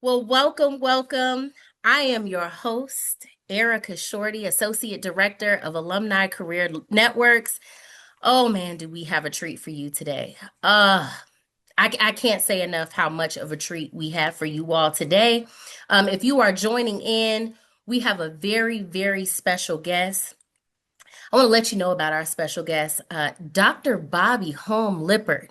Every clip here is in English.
Well, welcome, welcome. I am your host, Erica Shorty, Associate Director of Alumni Career Networks. Oh man, do we have a treat for you today? I can't say enough how much of a treat we have for you all today. If you are joining in, we have a very, very special guest. I want to let you know about our special guest, Dr. Bobby Hulme Lippert.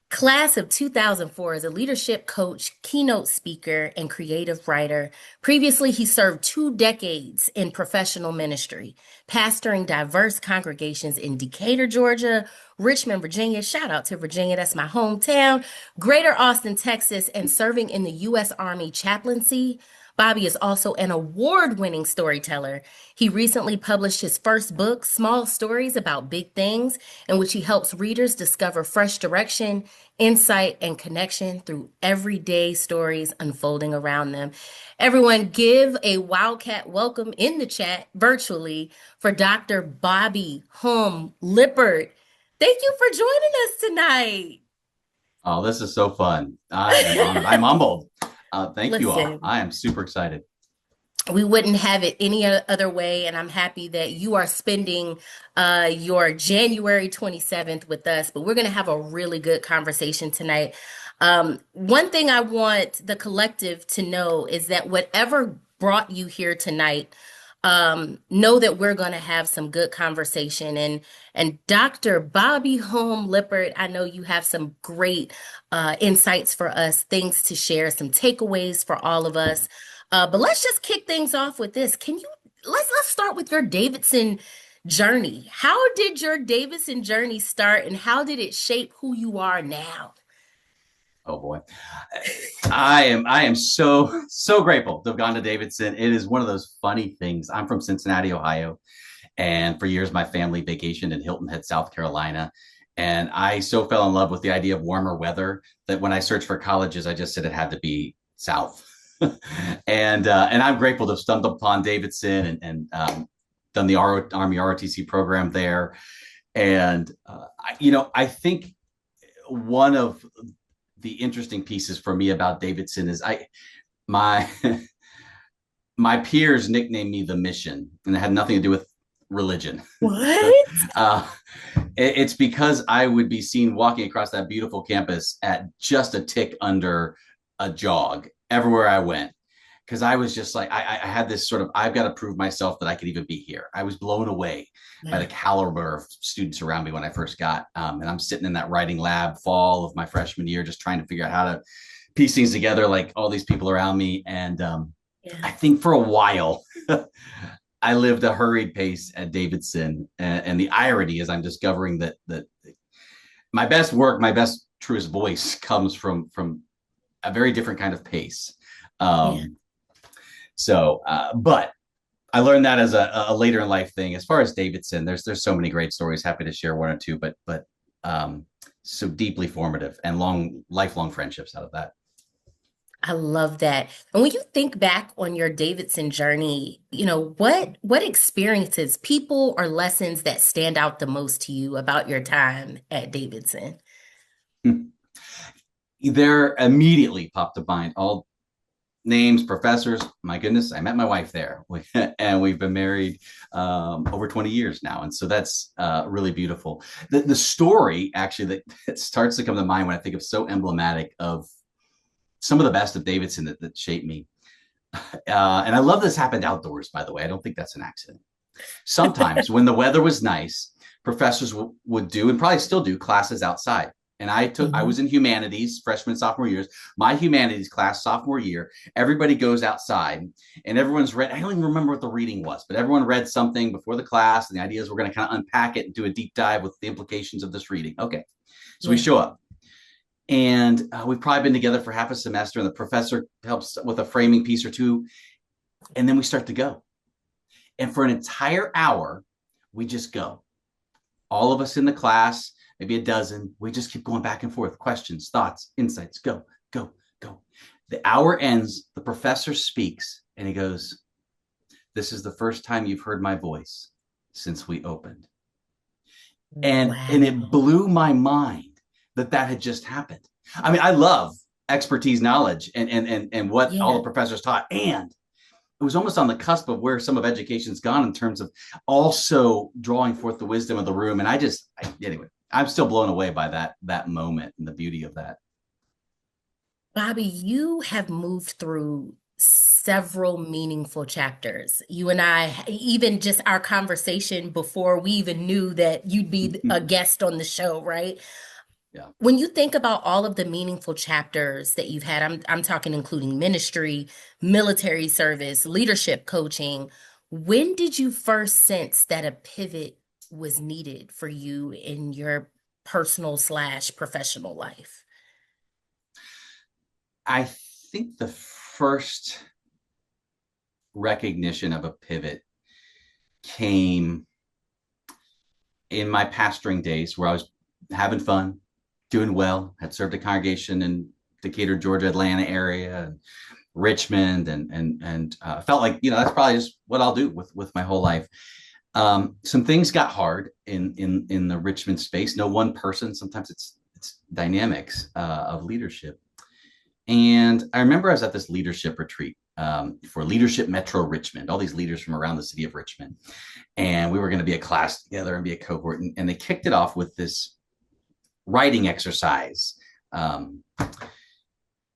Class of 2004 is a leadership coach, keynote speaker, and creative writer. Previously, he served 2 decades in professional ministry, pastoring diverse congregations in Decatur, Georgia, Richmond, Virginia. Shout out to Virginia, that's my hometown. Greater Austin, Texas, and serving in the U.S. Army chaplaincy. Bobby is also an award-winning storyteller. He recently published his first book, Small Stories About Big Things, in which he helps readers discover fresh direction, insight, and connection through everyday stories unfolding around them. Everyone, give a Wildcat welcome in the chat virtually for Dr. Bobby Hulme Lippert. Thank you for joining us tonight. Oh, this is so fun. I am honored. I'm humbled. Thank you all. Listen, I am super excited. we wouldn't have it any other way, and I'm happy that you are spending your January 27th with us. But we're going to have a really good conversation tonight. One thing I want the collective to know is that whatever brought you here tonight, know that we're going to have some good conversation. And Dr. Bobby Hulme Lippert, I know you have some great insights for us, things to share, some takeaways for all of us. But let's just kick things off with this. Let's start with your Davidson journey. How did your Davidson journey start, and how did it shape who you are now? Oh boy. I am so grateful to have gone to Davidson. It is one of those funny things. I'm from Cincinnati, Ohio, and for years my family vacationed in Hilton Head, South Carolina. And I so fell in love with the idea of warmer weather that when I searched for colleges, I just said it had to be south. And I'm grateful to have stumbled upon Davidson and done the Army ROTC program there. And I think one of the interesting pieces for me about Davidson is my my peers nicknamed me the mission, and it had nothing to do with religion. What? uh, it's because I would be seen walking across that beautiful campus at just a tick under a jog everywhere I went. Because I was just like, I had this sort of, I've got to prove myself that I could even be here. I was blown away by the caliber of students around me when I first got. And I'm sitting in that writing lab fall of my freshman year, just trying to figure out how to piece things together, like all these people around me. And Yeah. I think for a while, I lived a hurried pace at Davidson. And the irony is I'm discovering that my best work, my best truest voice comes from a very different kind of pace. Yeah. Um, but I learned that as a later in life thing. As far as Davidson, there's so many great stories. Happy to share one or two, but so deeply formative and lifelong friendships out of that. I love that. And when you think back on your Davidson journey, what experiences, people or lessons that stand out the most to you about your time at Davidson? There immediately popped to mind all names, professors. My goodness, I met my wife there, and we've been married over 20 years now, and so that's really beautiful. The story actually that starts to come to mind when I think of so emblematic of some of the best of Davidson that shaped me. And I love this happened outdoors, by the way. I don't think that's an accident. Sometimes when the weather was nice, professors would do and probably still do classes outside. And I Mhm. was in humanities freshman, sophomore years. My humanities class, sophomore year, everybody goes outside and everyone's read. I don't even remember what the reading was, but everyone read something before the class. And the idea is we're going to kind of unpack it and do a deep dive with the implications of this reading. Okay. So we Yeah. show up and we've probably been together for half a semester, and the professor helps with a framing piece or two. And then we start to go. And for an entire hour, we just go. All of us in the class, maybe a dozen, we just keep going back and forth. Questions, thoughts, insights, go, go, go. The hour ends, the professor speaks, and he goes, "This is the first time you've heard my voice since we opened." And it Wow. blew my mind that had just happened. I mean, I love expertise, knowledge, and what all the Yeah. professors taught. And it was almost on the cusp of where some of education's gone in terms of also drawing forth the wisdom of the room. And anyway, I'm still blown away by that moment and the beauty of that. Bobby, you have moved through several meaningful chapters. You and I, even just our conversation before we even knew that you'd be a guest on the show, right? Yeah. When you think about all of the meaningful chapters that you've had, I'm talking including ministry, military service, leadership coaching, when did you first sense that a pivot was needed for you in your personal slash professional life? I think the first recognition of a pivot came in my pastoring days where I was having fun, doing well, had served a congregation in Decatur, Georgia, Atlanta area, and Richmond, and felt like that's probably just what I'll do with my whole life. Some things got hard in the Richmond space. No one person. Sometimes it's dynamics of leadership. And I remember I was at this leadership retreat for Leadership Metro Richmond, all these leaders from around the city of Richmond. And we were going to be a class together and be a cohort. And they kicked it off with this writing exercise. And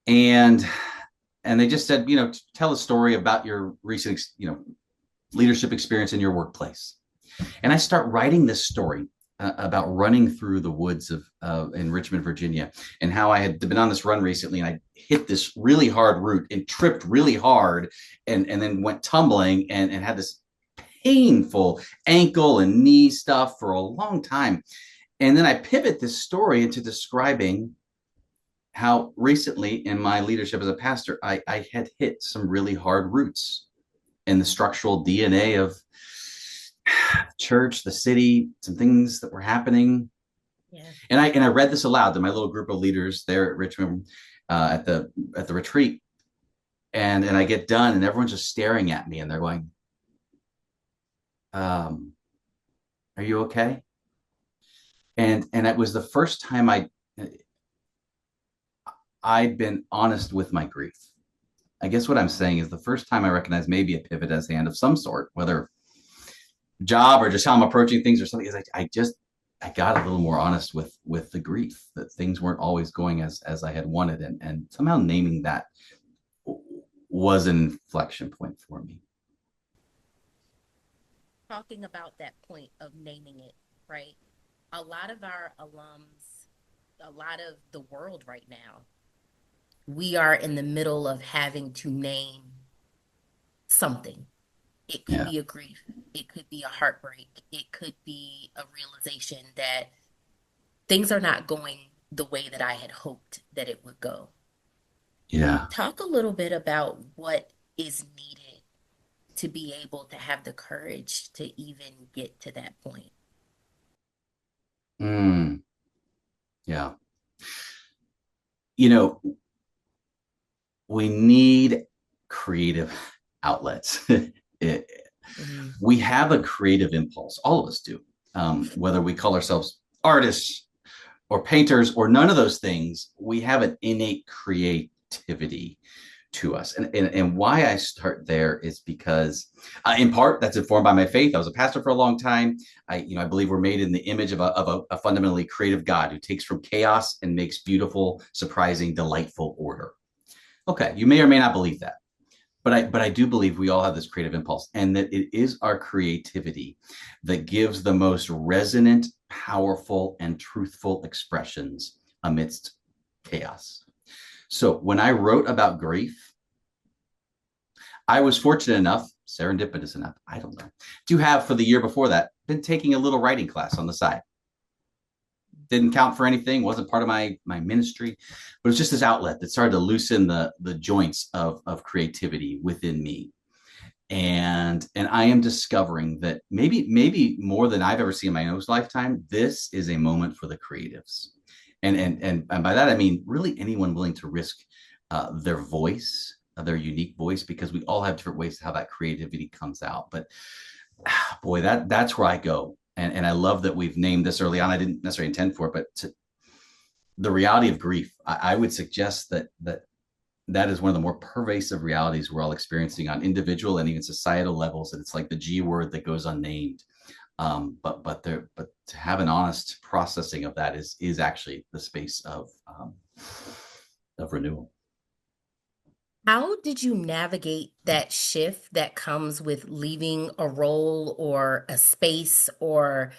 and they just said, tell a story about your recent, leadership experience in your workplace. And I start writing this story about running through the woods of in Richmond, Virginia, and how I had been on this run recently, and I hit this really hard route and tripped really hard, and then went tumbling and had this painful ankle and knee stuff for a long time. And then I pivot this story into describing how recently in my leadership as a pastor, I had hit some really hard roots in the structural DNA of church, the city, some things that were happening. Yeah. And I read this aloud to my little group of leaders there at Richmond at the retreat. And I get done and everyone's just staring at me and they're going, are you okay? And it was the first time I'd been honest with my grief. I guess what I'm saying is the first time I recognized maybe a pivot as hand of some sort, whether job or just how I'm approaching things or something, is I got a little more honest with the grief that things weren't always going as I had wanted, and somehow naming that was an inflection point for me. Talking about that point of naming it, right? A lot of our alums, a lot of the world right now, we are in the middle of having to name something. It could Yeah, be a grief, it could be a heartbreak, it could be a realization that things are not going the way that I had hoped that it would go. yeah. Talk a little bit about what is needed to be able to have the courage to even get to that point. Mm, yeah. You know, we need creative outlets. it, Mhm. we have a creative impulse. All of us do. Whether we call ourselves artists or painters or none of those things, we have an innate creativity to us. And why I start there is because, in part, that's informed by my faith. I was a pastor for a long time. I believe we're made in the image of a fundamentally creative God who takes from chaos and makes beautiful, surprising, delightful order. Okay, you may or may not believe that, but I do believe we all have this creative impulse, and that it is our creativity that gives the most resonant, powerful, and truthful expressions amidst chaos. So when I wrote about grief, I was fortunate enough, serendipitous enough, I don't know, to have for the year before that been taking a little writing class on the side. Didn't count for anything, wasn't part of my ministry, but it was just this outlet that started to loosen the joints of creativity within me. And I am discovering that maybe more than I've ever seen in my own lifetime, this is a moment for the creatives. And by that I mean really anyone willing to risk their voice, their unique voice, because we all have different ways how that creativity comes out. But boy, that's where I go. And I love that we've named this early on. I didn't necessarily intend for it, but the reality of grief. I would suggest that is one of the more pervasive realities we're all experiencing on individual and even societal levels. And it's like the G word that goes unnamed. But to have an honest processing of that is actually the space of renewal. How did you navigate that shift that comes with leaving a role or a space or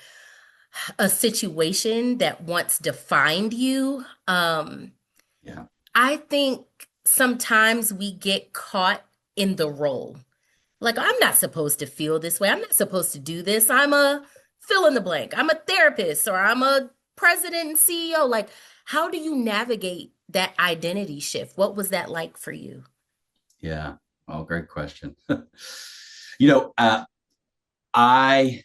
a situation that once defined you? Yeah, I think sometimes we get caught in the role. Like, I'm not supposed to feel this way. I'm not supposed to do this. I'm a fill in the blank. I'm a therapist or I'm a president and CEO. Like, how do you navigate that identity shift? What was that like for you? yeah. Oh, great question. you know, I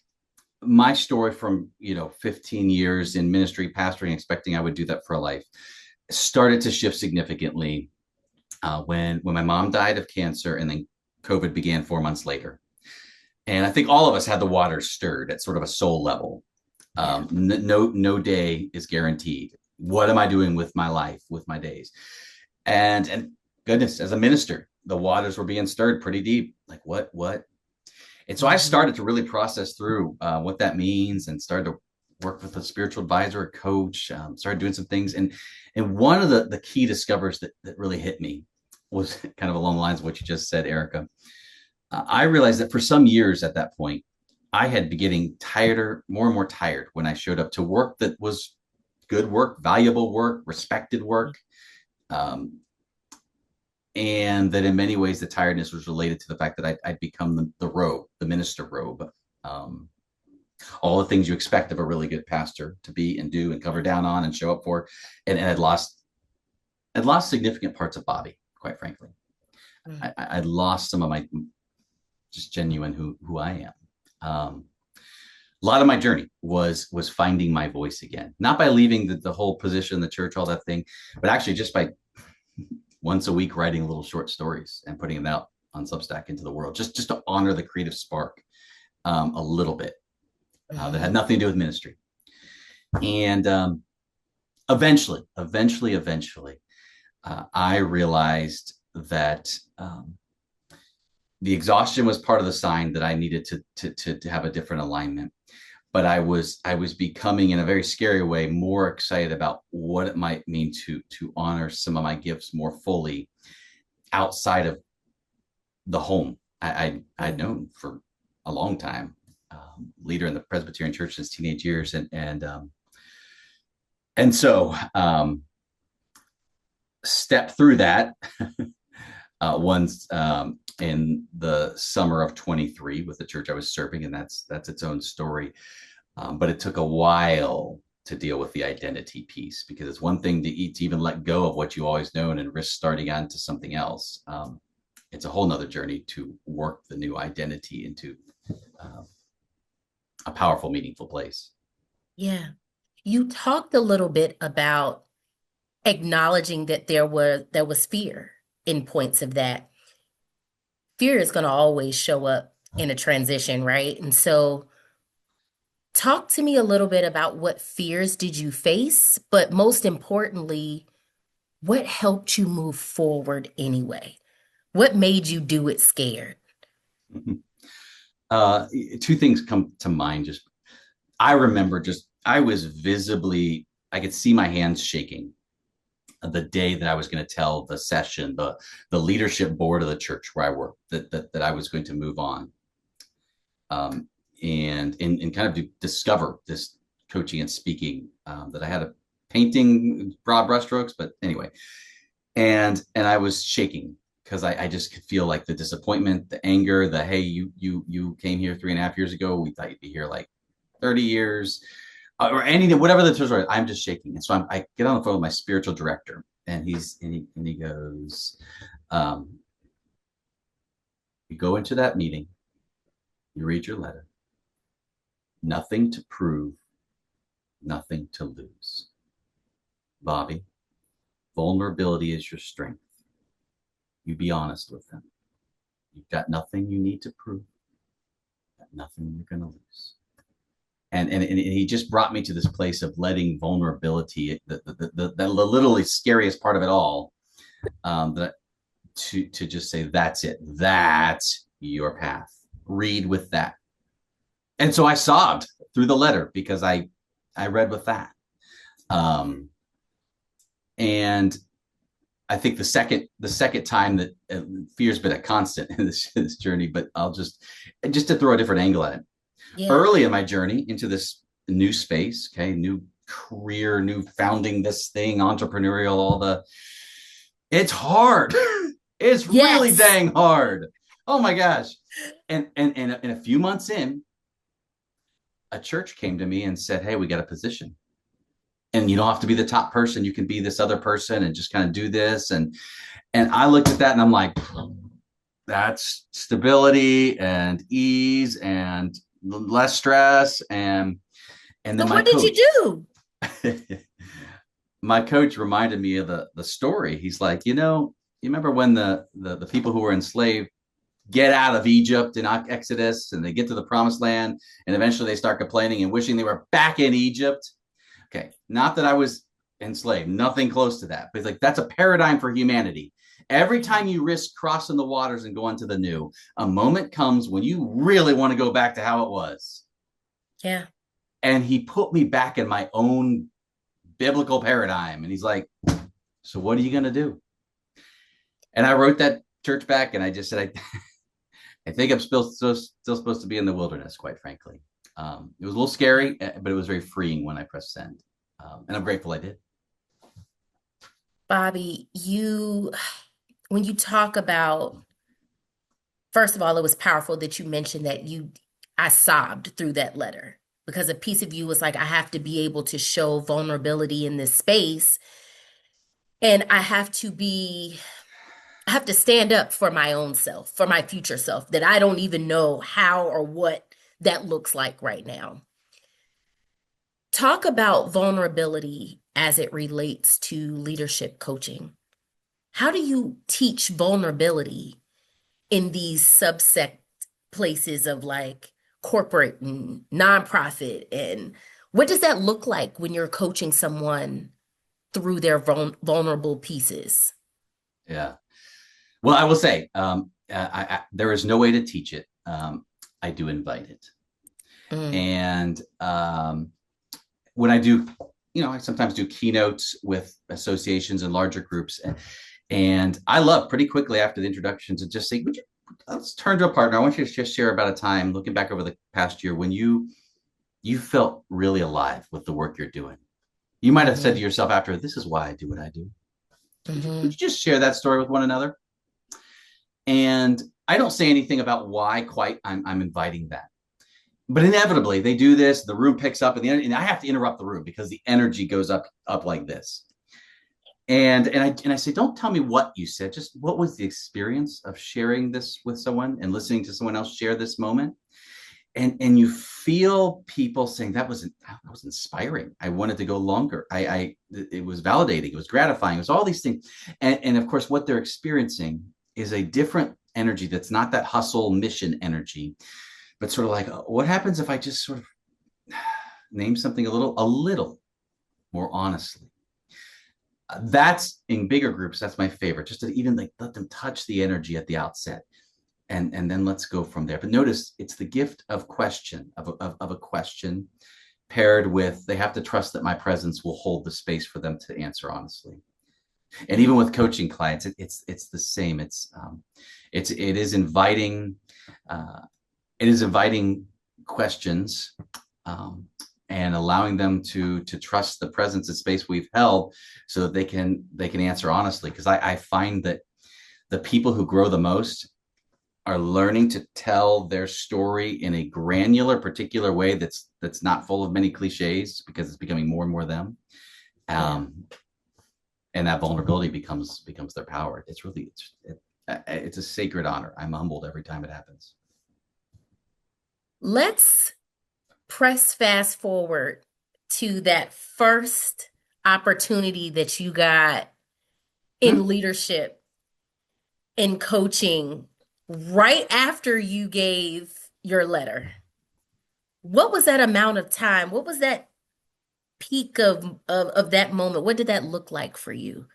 my story from 15 years in ministry, pastoring, expecting I would do that for a life, started to shift significantly when my mom died of cancer, and then COVID began 4 months later. And I think all of us had the waters stirred at sort of a soul level. Yeah. No day is guaranteed. What am I doing with my life, with my days? And goodness, as a minister, the waters were being stirred pretty deep. Like what? And so I Hmm. started to really process through what that means, and started to work with a spiritual advisor, a coach. Started doing some things, and one of the key discoveries that really hit me was kind of along the lines of what you just said, Erica. I realized that for some years at that point, I had been getting tireder, more and more tired when I showed up to work that was good work, valuable work, respected work. Um, and that in many ways, the tiredness was related to the fact that I'd become the robe, the minister robe. Um, all the things you expect of a really good pastor to be and do and cover down on and show up for. And I'd lost significant parts of Bobby, quite frankly. I'd lost some of my just genuine who I am. A lot of my journey was finding my voice again, not by leaving the whole position, the church, all that thing, but actually just by once a week writing little short stories and putting them out on Substack into the world, just to honor the creative spark a little bit that had Hmm. nothing to do with ministry. And eventually, I realized that the exhaustion was part of the sign that I needed to have a different alignment. But I was becoming, in a very scary way, more excited about what it might mean to honor some of my gifts more fully outside of the home. I'd Hmm. known for a long time, leader in the Presbyterian Church since teenage years, and so step through that once in the summer of 23 with the church I was serving, and that's its own story. But it took a while to deal with the identity piece, because it's one thing to even let go of what you always known and risk starting on to something else. It's a whole nother journey to work the new identity into uh, a powerful, meaningful place. Yeah. You talked a little bit about acknowledging that there was fear in points of that. Fear is going to always show up in a transition, right? And so talk to me a little bit about what fears did you face, but most importantly, what helped you move forward anyway? What made you do it scared? uh, Two things come to mind. Just I remember, just I was visibly, I could see my hands shaking the day that I was going to tell the session, the leadership board of the church where I work, that I was going to move on, um, and kind of discover this coaching and speaking, that I had a painting broad brushstrokes, but anyway, and I was shaking because I just could feel like the disappointment, the anger, the hey, you came here 3.5 years ago. We thought you'd be here like 30 years, or anything, whatever the terms are. I'm just shaking, and so I get on the phone with my spiritual director, and he goes, um, "You go into that meeting, you read your letter, nothing to prove, nothing to lose. Bobby, vulnerability is your strength. You be honest with them. You've got nothing you need to prove, got nothing you're going to lose." and he just brought me to this place of letting vulnerability, the literally scariest part of it all, that to just say, that's it, that's your path, read with that. And so I sobbed through the letter because I read with that. um and I think the second time that fear's been a constant in this journey, but I'll just to throw a different angle at it. Yeah. Early in my journey into this new space, okay, new career, new founding this thing, entrepreneurial, all the, it's hard. It's really Yes. dang hard. Oh my gosh. And a few months in, a church came to me and said, "Hey, we got a position. And you don't have to be the top person. You can be this other person and just kind of do this." And I looked at that and I'm like, that's stability and ease and less stress. And then So what did you do? my coach reminded me of the story. He's like, you remember when the people who were enslaved get out of Egypt in Exodus, and they get to the promised land, and eventually they start complaining and wishing they were back in Egypt. Okay, not that I was enslaved, nothing close to that, but it's like, that's a paradigm for humanity. Every time you risk crossing the waters and going to the new, a moment comes when you really want to go back to how it was. Yeah. And he put me back in my own biblical paradigm. And he's like, "So what are you going to do?" And I wrote that church back and I just said, I think I'm still supposed to be in the wilderness, quite frankly. It was a little scary, but it was very freeing when I pressed send. And I'm grateful I did. Bobby, when you talk about, first of all, it was powerful that you mentioned that I sobbed through that letter because a piece of you was like, I have to be able to show vulnerability in this space. And I have to stand up for my own self, for my future self, that I don't even know how or what that looks like right now. Talk about vulnerability as it relates to leadership coaching. How do you teach vulnerability in these subsect places of like corporate and nonprofit? And what does that look like when you're coaching someone through their vulnerable pieces? Yeah. Well, I will say, there is no way to teach it. I do invite it. Mm, And when I do, I sometimes do keynotes with associations and larger groups. And I love pretty quickly after the introduction to just say, let's turn to a partner. I want you to just share about a time looking back over the past year when you felt really alive with the work you're doing. You might have said to mhm, yourself after, "This is why I do what I do." Would you mhm. just share that story with one another? And I don't say anything about why quite I'm inviting that. But inevitably they do this, the room picks up, and I have to interrupt the room because the energy goes up like this. And I say, "Don't tell me what you said, just what was the experience of sharing this with someone and listening to someone else share this moment?" And you feel people saying, that was inspiring. I wanted to go longer. I It was validating, it was gratifying, it was all these things. And of course, what they're experiencing is a different energy that's not that hustle mission energy, but sort of like, what happens if I just sort of name something a little more honestly? That's in bigger groups. That's my favorite. Just to even like let them touch the energy at the outset, and then let's go from there. But notice it's the gift of question of a question paired with, they have to trust that my presence will hold the space for them to answer honestly. And even with coaching clients, it's the same. It is inviting, uh, questions, um, and allowing them to trust the presence and space we've held, so that they can answer honestly. Because I find that the people who grow the most are learning to tell their story in a granular, particular way that's not full of many cliches, because it's becoming more and more them. Yeah. Um, and that vulnerability becomes their power. It's a sacred honor. I'm humbled every time it happens. Let's press fast forward to that first opportunity that you got Hmm. in leadership, in coaching, right after you gave your letter. What was that amount of time? What was that peak of that moment? What did that look like for you?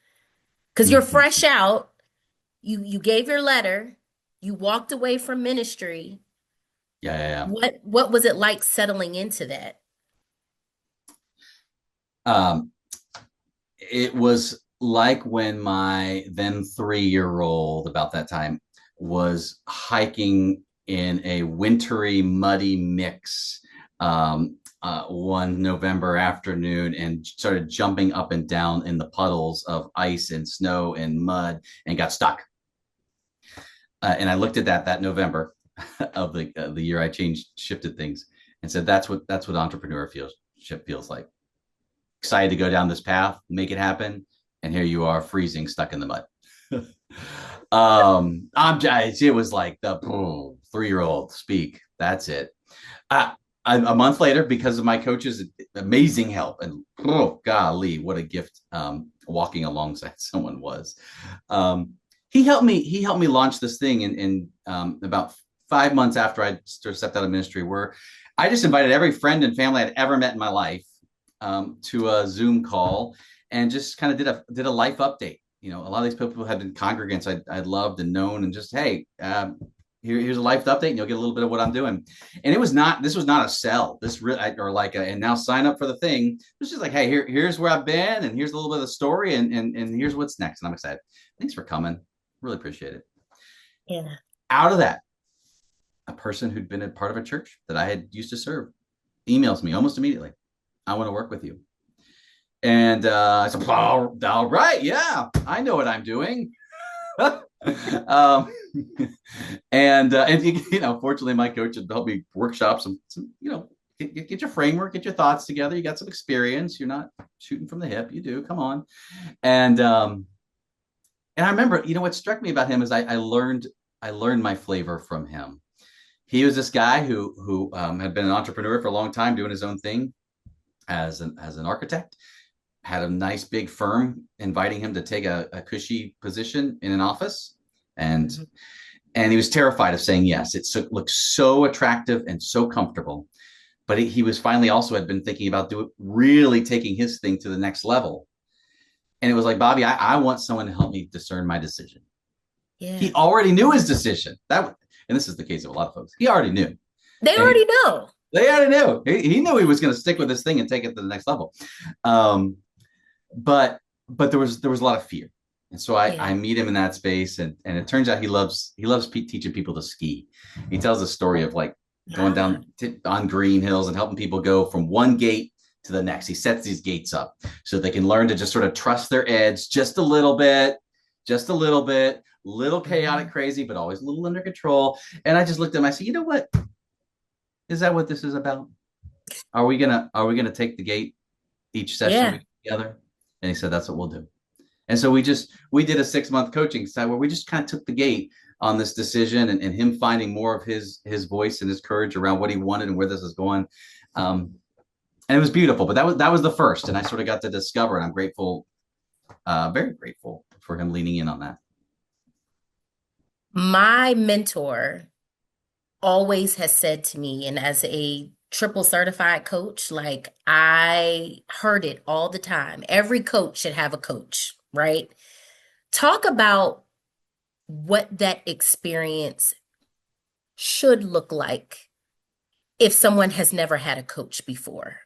Because you're fresh out, you gave your letter, you walked away from ministry. Yeah, yeah, What was it like settling into that? yeah. It was like when my then 3 year old, about that time, was hiking in a wintry, muddy mix one November afternoon and started jumping up and down in the puddles of ice and snow and mud and got stuck. And I looked at that November of the year I shifted things, and said, that's what entrepreneurship feels like. Excited to go down this path, make it happen, and here you are freezing, stuck in the mud. It was like the 3 year old speak. That's it. A month later, because of my coach's amazing help, and golly, what a gift walking alongside someone was. He helped me. He helped me launch this thing in about 5 months after I stepped out of ministry, where I just invited every friend and family I'd ever met in my life to a Zoom call and just kind of did a life update. A lot of these people had been congregants I'd loved and known, and just, hey, here's a life update, and you'll get a little bit of what I'm doing. And this was not a sell. This really, or like and now sign up for the thing. It's just like, hey, here's where I've been, and here's a little bit of the story, and here's what's next. And I'm excited. Thanks for coming. Really appreciate it. Yeah. Out of that, a person who'd been a part of a church that I had used to serve emails me almost immediately. I want to work with you. And I said, all right, yeah, I know what I'm doing. um, and fortunately, my coach had helped me workshop some get your framework, get your thoughts together. You got some experience. You're not shooting from the hip. You do. Come on. And I remember, what struck me about him is I learned my flavor from him. He was this guy who had been an entrepreneur for a long time, doing his own thing as an architect. Had a nice big firm inviting him to take a cushy position in an office, and Mhm. and he was terrified of saying yes. Looked so attractive and so comfortable, but he was finally also had been thinking about really taking his thing to the next level. And it was like, Bobby, I want someone to help me discern my decision. He Yeah. already knew his decision. And this is the case of a lot of folks. He already knew, They and already know. they already knew. He knew he was going to stick with this thing and take it to the next level. Um, but there was a lot of fear, and so I Yeah. meet him in that space, and it turns out he loves teaching people to ski. He tells a story of like going Ah, down on green hills and helping people go from one gate to the next. He sets these gates up so they can learn to just sort of trust their edge just a little bit, little chaotic, mhm. crazy, but always a little under control. And I just looked at him. I said, you know what? Is that what this is about? Are we gonna take the gate each session we Yeah. get together? And he said, that's what we'll do. And so we did a 6 month coaching side where we just kind of took the gate on this decision, and him finding more of his voice and his courage around what he wanted and where this is going. And it was beautiful, but that was the first, and I sort of got to discover, and I'm grateful, very grateful for him leaning in on that. My mentor always has said to me, and as a triple certified coach, like I heard it all the time. Every coach should have a coach, right? Talk about what that experience should look like if someone has never had a coach before.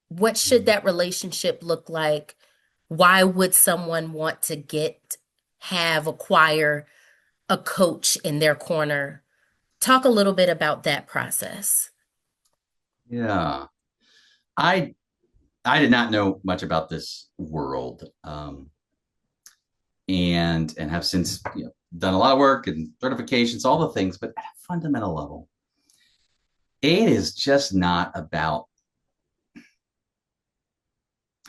What should that relationship look like? Why would someone want to acquire a coach in their corner? Talk a little bit about that process. Yeah, I I did not know much about this world, and have since done a lot of work and certifications, all the things, but at a fundamental level, it is just not about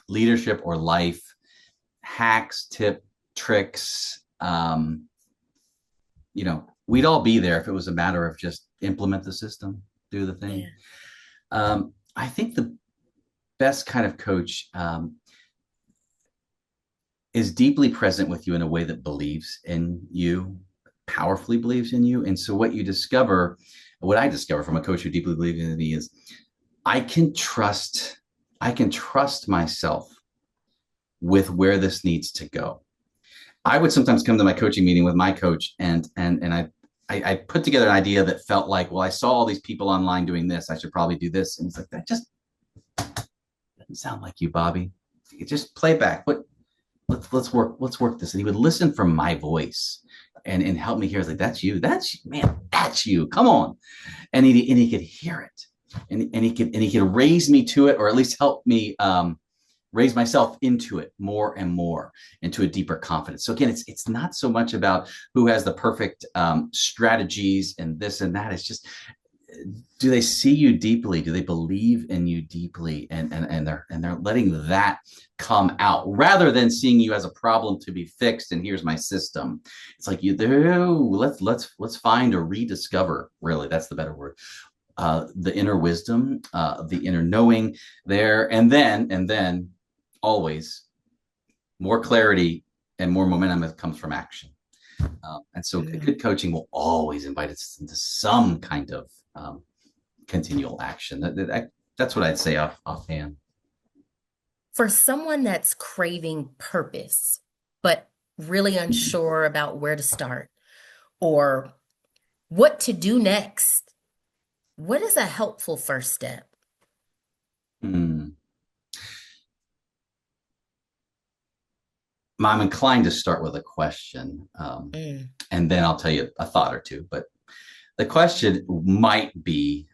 leadership or life hacks, tricks. We'd all be there if it was a matter of just implement the system, do the thing. Yeah. I think the best kind of coach is deeply present with you in a way that believes in you, powerfully believes in you. And so what you discover what I discovered from a coach who deeply believes in me is I can trust, I can trust myself with where this needs to go. I would sometimes come to my coaching meeting with my coach, and I put together an idea that felt like, well, I saw all these people online doing this. I should probably do this. And he's like, that just doesn't sound like you, Bobby. You just play back. What? Let's work this. And he would listen for my voice and help me hear. I was like, that's you. That's man. That's you. Come on. And he could hear it, and he could raise me to it, or at least help me raise myself into it more and more, into a deeper confidence. So again, it's not so much about who has the perfect strategies and this and that. It's just, do they see you deeply? Do they believe in you deeply? And they're letting that come out rather than seeing you as a problem to be fixed. And here's my system. It's like you there. Let's find or rediscover. Really, that's the better word. The inner wisdom, the inner knowing there, and then always more clarity and more momentum that comes from action. And so good coaching will always invite us into some kind of continual action. That's what I'd say offhand. For someone that's craving purpose, but really unsure about where to start or what to do next, what is a helpful first step? Hmm. I'm inclined to start with a question, Mm, and then I'll tell you a thought or two. But the question might be,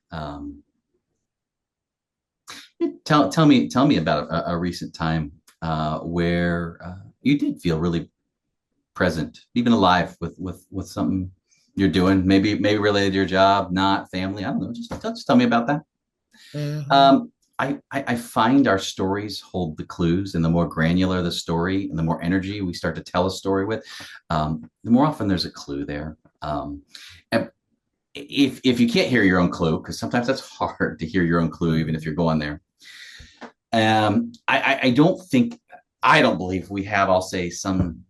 tell me about a recent time where you did feel really present, even alive with something you're doing, maybe related to your job, not family. I don't know. Just tell me about that. hmm Um, I find our stories hold the clues, and the more granular the story, and the more energy we start to tell a story with, the more often there's a clue there. And if you can't hear your own clue, because sometimes that's hard to hear your own clue, even if you're going there. I don't think, I don't believe we have, I'll say, some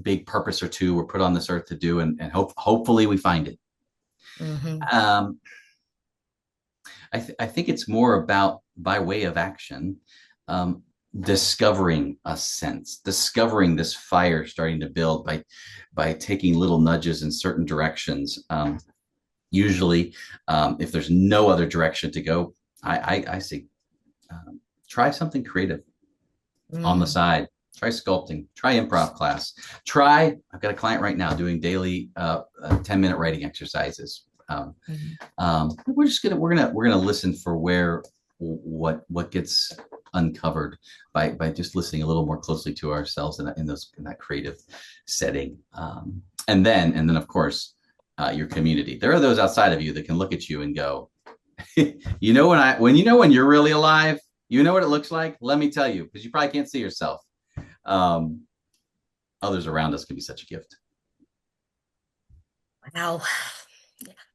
big purpose or two we're put on this earth to do, and hopefully we find it. hmm Um, I think it's more about by way of action, um, discovering a sense, discovering this fire starting to build by taking little nudges in certain directions. Usually, if there's no other direction to go, I say try something creative on the mm side. Try sculpting. Try improv class. Try. I've got a client right now doing daily 10-minute writing exercises. mm We're gonna listen for where what gets uncovered by just listening a little more closely to ourselves in that creative setting. And then of course your community. There are those outside of you that can look at you and go, when you're really alive, you know what it looks like. Let me tell you, because you probably can't see yourself. Um, Others around us can be such a gift. Wow.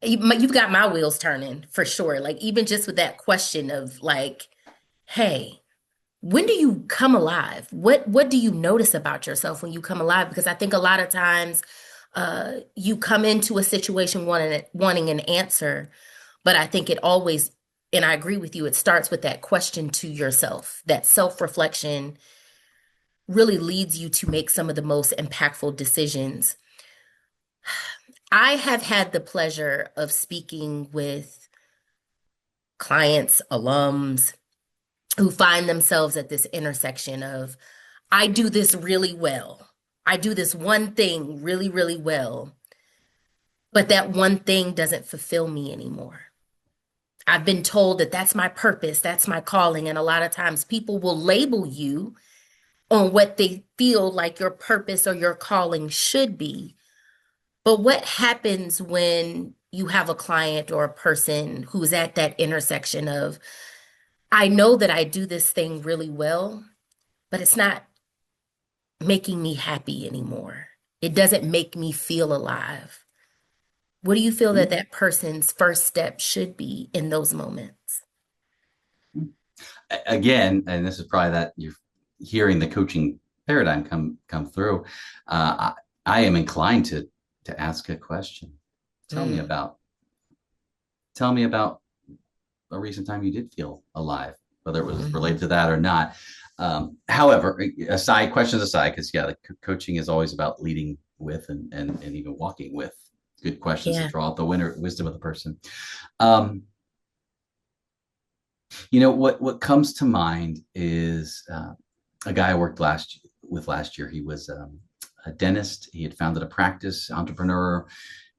You've got my wheels turning for sure. Like, even just with that question of like, hey, when do you come alive? What do you notice about yourself when you come alive? Because I think a lot of times you come into a situation wanting an answer, but I think it always, and I agree with you, it starts with that question to yourself. That self-reflection really leads you to make some of the most impactful decisions. I have had the pleasure of speaking with clients, alums who find themselves at this intersection of, I do this really well. I do this one thing really, really well, but that one thing doesn't fulfill me anymore. I've been told that that's my purpose, that's my calling. And a lot of times people will label you on what they feel like your purpose or your calling should be. But what happens when you have a client or a person who's at that intersection of, I know that I do this thing really well, but it's not making me happy anymore. It doesn't make me feel alive. What do you feel that that person's first step should be in those moments? Again, and this is probably that you're hearing the coaching paradigm come through. I am inclined to ask a question. Tell me Mm, about tell me about a recent time you did feel alive, whether it was related Hmm. to that or not. However, aside questions aside, because yeah, the coaching is always about leading with and even walking with good questions to Yeah. draw out the winner wisdom of the person. Um, what comes to mind is a guy I worked last year. He was a dentist. He had founded a practice, entrepreneur.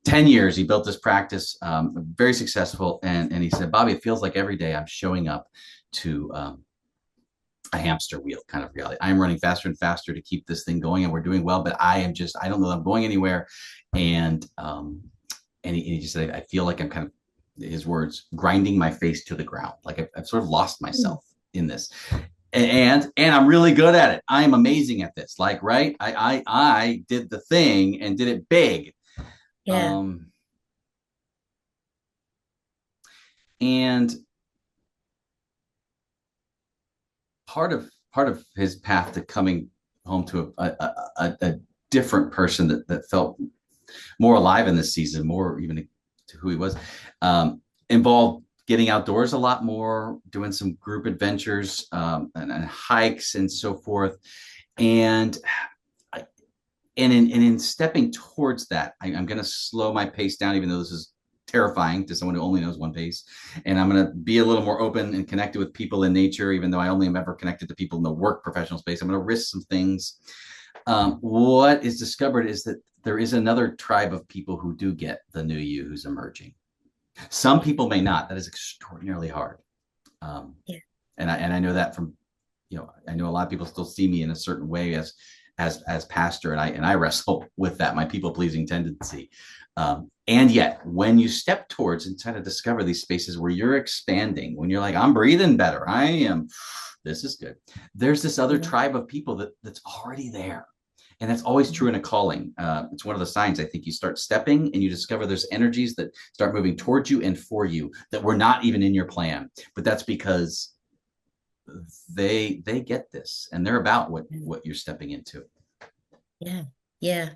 10 years he built this practice, very successful. And he said, Bobby, it feels like every day I'm showing up to a hamster wheel kind of reality. I'm running faster and faster to keep this thing going, and we're doing well, but I don't know that I'm going anywhere. And um and he, and he just said, I feel like I'm kind of, his words, grinding my face to the ground, like I've sort of lost Mm. myself in this. And I'm really good at it. I am amazing at this. Like, right, I did the thing and did it big. Yeah. um and part of his path to coming home to a different person that felt more alive in this season, more even to who he was, involved getting outdoors a lot more, doing some group adventures, and hikes and so forth. And I, and in stepping towards that, I'm going to slow my pace down, even though this is terrifying to someone who only knows one pace. And I'm going to be a little more open and connected with people in nature, even though I only am ever connected to people in the work professional space. I'm going to risk some things. What is discovered is that there is another tribe of people who do get the new you who's emerging. Some people may not. That is extraordinarily hard. Um, Yeah. and I know that from, I know a lot of people still see me in a certain way as pastor, and I wrestle with that, my people pleasing tendency. And yet, when you step towards and try to discover these spaces where you're expanding, when you're like, I'm breathing better, I am, this is good. There's this other Yeah. tribe of people that's already there. And that's always true in a calling. It's one of the signs, I think. You start stepping and you discover there's energies that start moving towards you and for you that were not even in your plan. But that's because they get this and they're about what you're stepping into. Yeah. Yeah.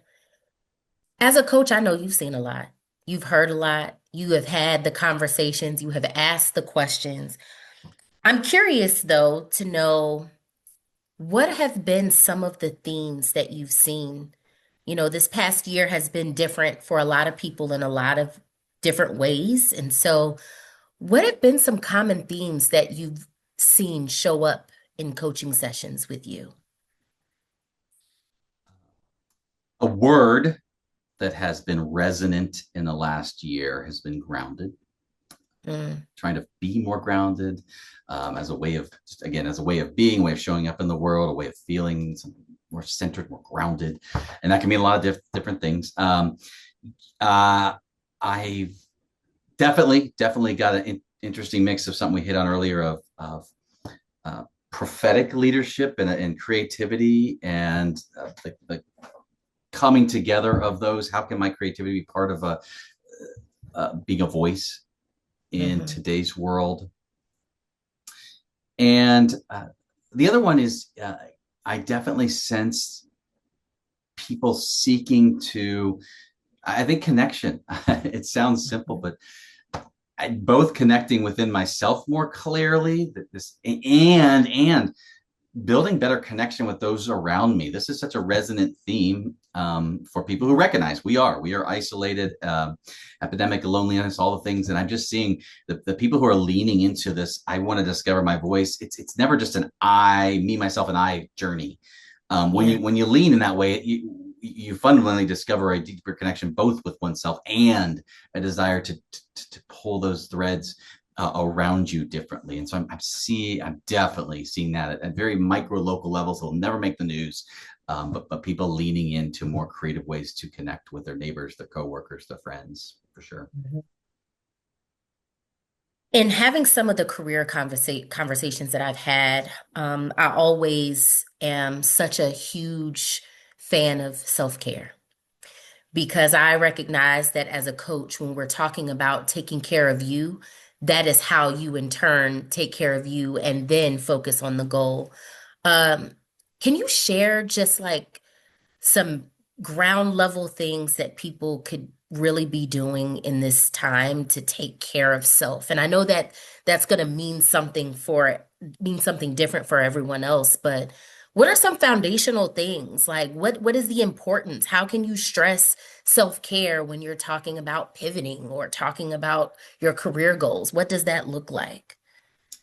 As a coach, I know you've seen a lot. You've heard a lot. You have had the conversations. You have asked the questions. I'm curious, though, to know what have been some of the themes that you've seen. This past year has been different for a lot of people in a lot of different ways. And so, what have been some common themes that you've seen show up in coaching sessions with you? A word that has been resonant in the last year has been grounded. Mm, Trying to be more grounded, as a way of, just again, as a way of being, a way of showing up in the world, a way of feeling more centered, more grounded. And that can mean a lot of different things. Uh, I've definitely got an interesting mix of something we hit on earlier of uh, prophetic leadership and creativity, and the coming together of those. How can my creativity be part of being a voice in mhm, today's world? And the other one is, I definitely sense people seeking to, I think, connection. It sounds simple, mhm. but both connecting within myself more clearly, that this and building better connection with those around me. This is such a resonant theme, for people who recognize we are isolated, epidemic loneliness, all the things. And I'm just seeing the people who are leaning into this. I want to discover my voice. It's never just an I, me, myself, and I journey. When Yeah. you lean in that way, you fundamentally discover a deeper connection both with oneself and a desire to pull those threads around you differently. And so I'm definitely seeing that at very micro local levels. It'll never make the news, but people leaning into more creative ways to connect with their neighbors, their coworkers, their friends, for sure. Mhm. In having some of the career conversations that I've had, I always am such a huge fan of self-care because I recognize that as a coach, when we're talking about taking care of you, that is how you in turn take care of you and then focus on the goal. Um, can you share just like some ground level things that people could really be doing in this time to take care of self? And I know that that's going to mean something different for everyone else, but what are some foundational things? Like what is the importance? How can you stress self-care when you're talking about pivoting or talking about your career goals? What does that look like?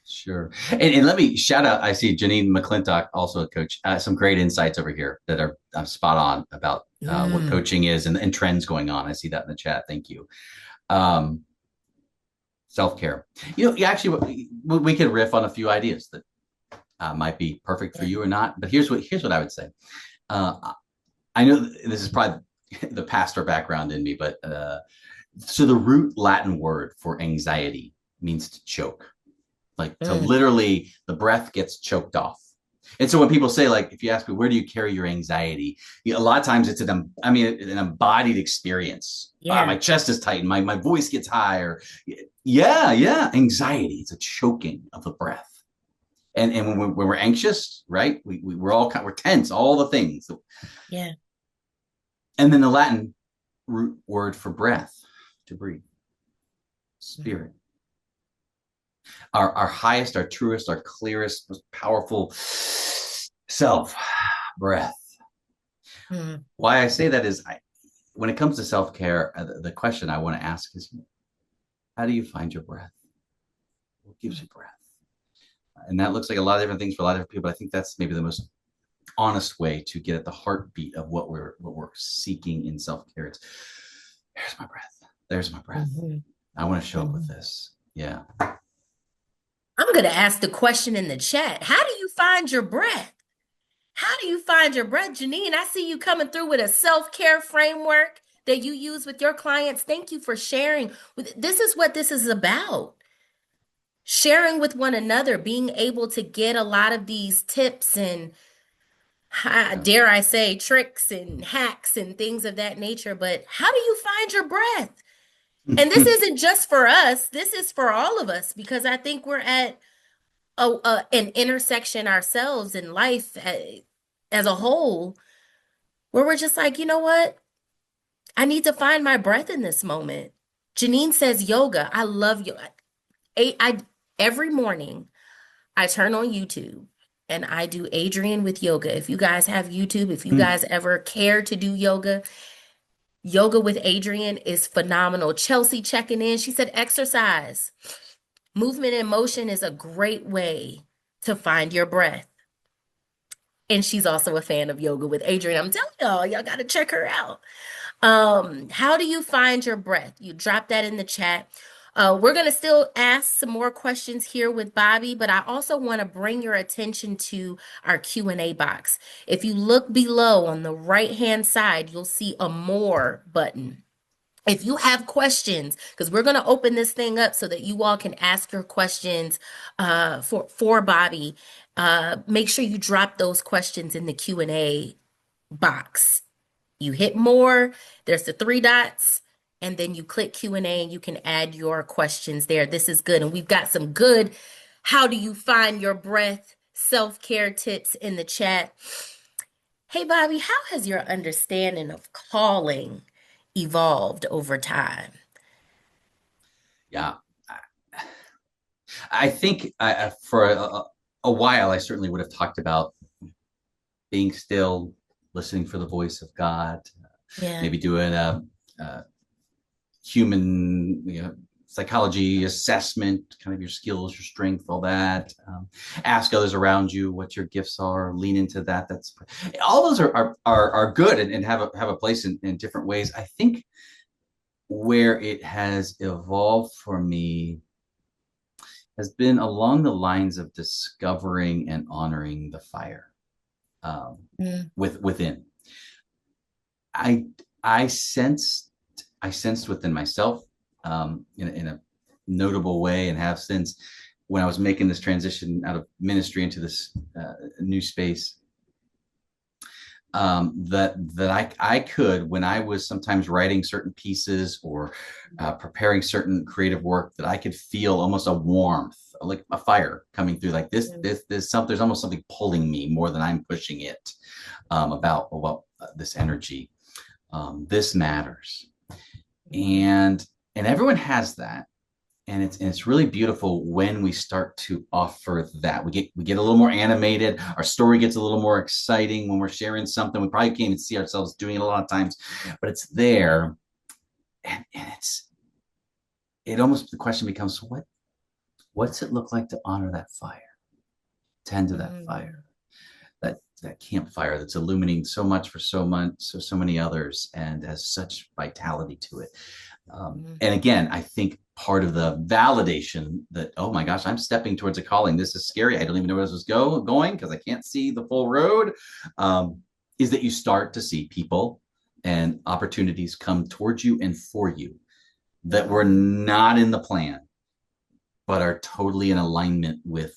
Sure. And let me shout out. I see Janine McClintock, also a coach, some great insights over here that are spot on about what Mm, coaching is and trends going on. I see that in the chat. Thank you. Um, Self care. We could riff on a few ideas that might be perfect for yeah. you or not. But here's what I would say. Uh, I know this is probably the pastor background in me, but so the root Latin word for anxiety means to choke, like to Mm, literally the breath gets choked off. And so when people say, like, if you ask me, where do you carry your anxiety? A lot of times it's an embodied experience. yeah. My chest is tight, and my voice gets higher. Yeah. Anxiety. It's a choking of the breath. And when we're anxious, right? We're tense, all the things. Yeah. And then the Latin root word for breath, to breathe, Mm, spirit. Our highest, our truest, our clearest, most powerful self, breath. mm, Why I say that is, when it comes to self care, the question I want to ask is, how do you find your breath? What gives mm, you breath? And that looks like a lot of different things for a lot of different people. I think that's maybe the most honest way to get at the heartbeat of what we're seeking in self care. It's, there's my breath. There's my breath. mhm, I want to show up with mhm. this. Yeah. I'm going to ask the question in the chat. How do you find your breath? How do you find your breath, Janine? I see you coming through with a self-care framework that you use with your clients. Thank you for sharing. This is what this is about. Sharing with one another, being able to get a lot of these tips and, Yeah. dare I say, tricks and hacks and things of that nature. But how do you find your breath? And this isn't just for us, this is for all of us because I think we're at an intersection ourselves in life as a whole where we're just like, you know what? I need to find my breath in this moment. Janine says yoga. I love yoga. Every morning I turn on YouTube and I do Adrian with yoga. If you guys have YouTube, if you guys ever care to do yoga, yoga with Adrian is phenomenal. Chelsea checking in. She said exercise. Movement and motion is a great way to find your breath. And she's also a fan of yoga with Adrian. I'm telling y'all got to check her out. How do you find your breath? You drop that in the chat. We're going to still ask some more questions here with Bobby, but I also want to bring your attention to our Q&A box. If you look below on the right-hand side, you'll see a more button. If you have questions, because we're going to open this thing up so that you all can ask your questions for Bobby, make sure you drop those questions in the Q&A box. You hit more, there's the three dots, and then you click Q&A and you can add your questions there. This is good. And we've got some good how do you find your breath self-care tips in the chat. Hey, Bobby, how has your understanding of calling evolved over time? Yeah. I think for a while, I certainly would have talked about being still, listening for the voice of God, Yeah. maybe doing a human, psychology assessment, kind of your skills, your strength, all that. Ask others around you what your gifts are. Lean into that. That's all those are good and have a place in different ways. I think where it has evolved for me has been along the lines of discovering and honoring the fire um, Mm, within. I I sensed within myself in a notable way, and have since, when I was making this transition out of ministry into this new space, that I could, when I was sometimes writing certain pieces or preparing certain creative work, that I could feel almost a warmth, like a fire coming through, like mm, this something, there's almost something pulling me more than I'm pushing it, about this energy. This matters. Mhm. And everyone has that, and it's really beautiful when we start to offer that. We get a little more animated. Our story gets a little more exciting when we're sharing something. We probably can't even see ourselves doing it a lot of times, but it's there, and it almost the question becomes what's it look like to honor that fire, tend to that Mm, fire, that campfire that's illuminating so much for so many others and has such vitality to it. And mhm. again, I think part of the validation that, oh my gosh, I'm stepping towards a calling. This is scary. I don't even know where this is going because I can't see the full road. Um, is that you start to see people and opportunities come towards you and for you that were Mhm. not in the plan, but are totally in alignment with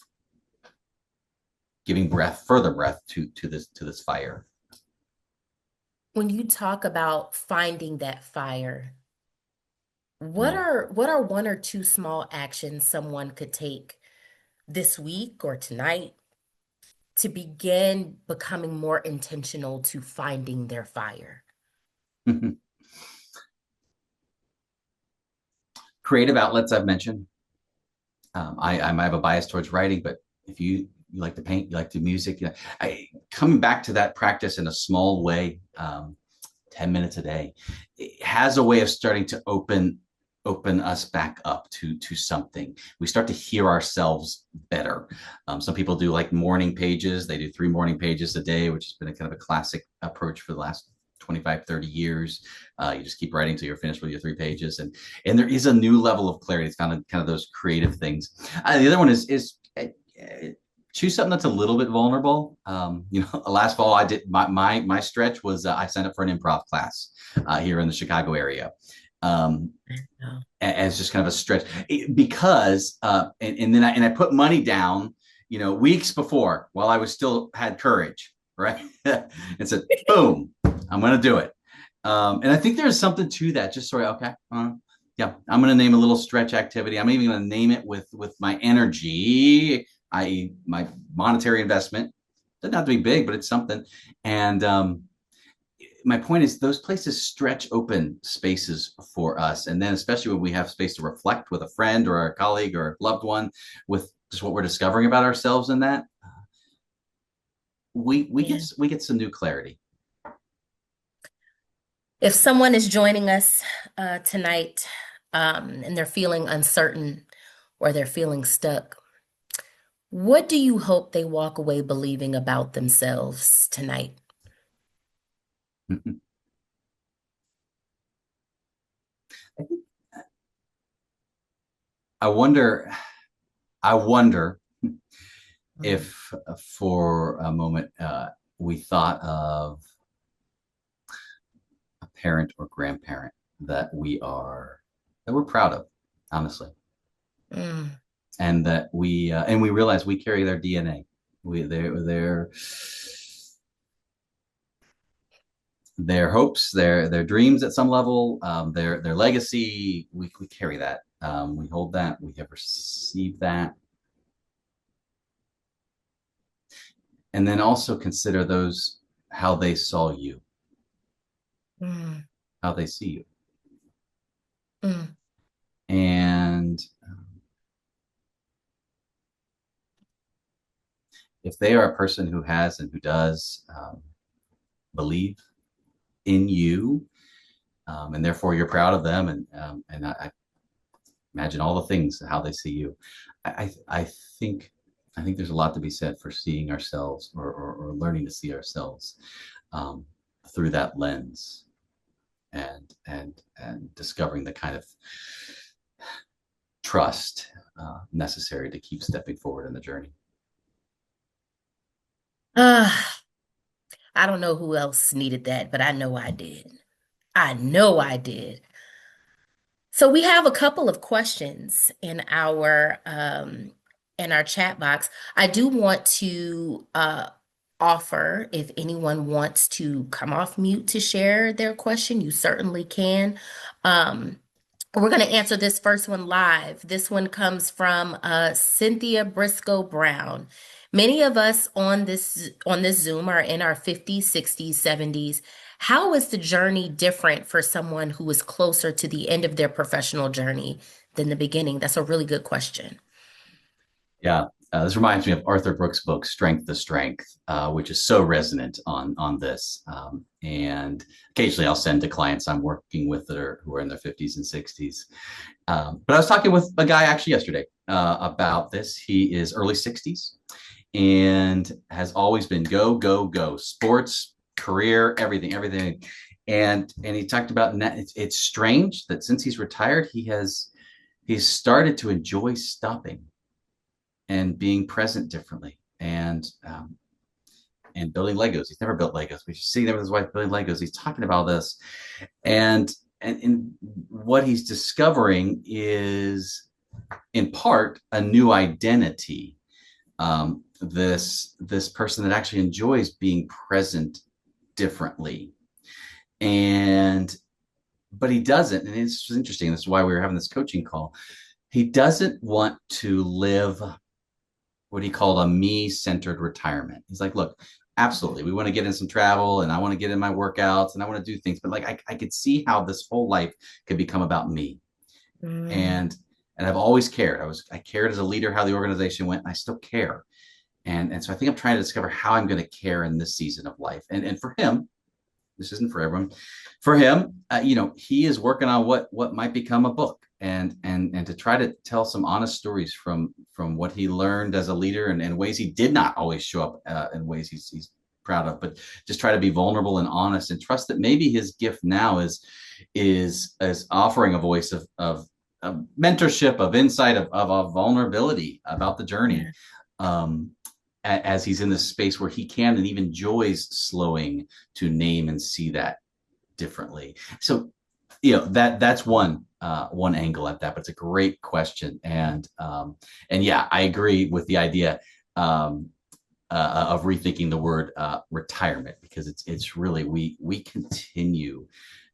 giving further breath to this fire. When you talk about finding that fire, Mm. what are one or two small actions someone could take this week or tonight to begin becoming more intentional to finding their fire? Creative outlets I've mentioned. I might have a bias towards writing, but if you like to paint, you like to music, coming back to that practice in a small way, 10 minutes a day, it has a way of starting to open us back up to something. We start to hear ourselves better. Some people do like morning pages. They do 3 morning pages a day, which has been a kind of a classic approach for the last 25, 30 years. You just keep writing until you're finished with your 3 pages. And there is a new level of clarity. It's kind of those creative things. The other one is choose something that's a little bit vulnerable. Last fall I did my stretch was I signed up for an improv class here in the Chicago area. Um, Oh. as just kind of a stretch because and then I put money down, weeks before while I was still had courage, right? And said, boom, I'm going to do it. And I think there's something to that. Just sorry, okay, yeah, I'm going to name a little stretch activity. I'm even going to name it with my energy, i.e., my monetary investment. Doesn't have to be big, but it's something. And my point is those places stretch open spaces for us, and then especially when we have space to reflect with a friend or a colleague or a loved one with just what we're discovering about ourselves in that, Yeah. we get some new clarity. If someone is joining us tonight and they're feeling uncertain or they're feeling stuck, what do you hope they walk away believing about themselves tonight? I wonder Mm, if for a moment we thought of a parent or grandparent that we're proud of, honestly, mm, and that we realize we carry their DNA. They're their hopes, their dreams at some level, their legacy. We carry that. We hold that. We have received that, and then also consider those how they saw you, mm, how they see you, mm, and if they are a person who has and who does believe in you, and therefore you're proud of them, and I imagine all the things how they see you. I think I think there's a lot to be said for seeing ourselves or learning to see ourselves um, through that lens and discovering the kind of trust necessary to keep stepping forward in the journey. mm. I don't know who else needed that, but I know I did. I know I did. So we have a couple of questions in our chat box. I do want to offer if anyone wants to come off mute to share their question, you certainly can. Um, we're going to answer this first one live. This one comes from Cynthia Briscoe Brown. Many of us on this Zoom are in our 50s, 60s, 70s. How is the journey different for someone who is closer to the end of their professional journey than the beginning? That's a really good question. Yeah, this reminds me of Arthur Brooks' book "Strength to Strength," which is so resonant on this. And occasionally, I'll send to clients I'm working with that are who are in their 50s and 60s. But I was talking with a guy actually yesterday about this. He is early 60s and has always been go, go, go, sports, career, everything, everything. And he talked about it's strange that since he's retired, he's started to enjoy stopping and being present differently and building Legos. He's never built Legos. We see there with his wife building Legos. He's talking about this, and and what he's discovering is in part a new identity. This person that actually enjoys being present differently, and but he doesn't. And it's interesting. This is why we were having this coaching call. He doesn't want to live what he called a me-centered retirement. He's like, look, absolutely, we want to get in some travel, and I want to get in my workouts, and I want to do things, but like I could see how this whole life could become about me. Mm, And I've always cared. I cared as a leader how the organization went, and I still care. And so I think I'm trying to discover how I'm going to care in this season of life. And for him, this isn't for everyone. For him, he is working on what might become a book, and to try to tell some honest stories from what he learned as a leader, and ways he did not always show up in ways he's proud of, but just try to be vulnerable and honest, and trust that maybe his gift now is offering a voice of mentorship, of insight, of vulnerability about the journey. yeah. Um, as he's in this space where he can and even enjoys slowing to name and see that differently. So, that's one angle at that, but it's a great question, and yeah, I agree with the idea of rethinking the word retirement, because it's really we continue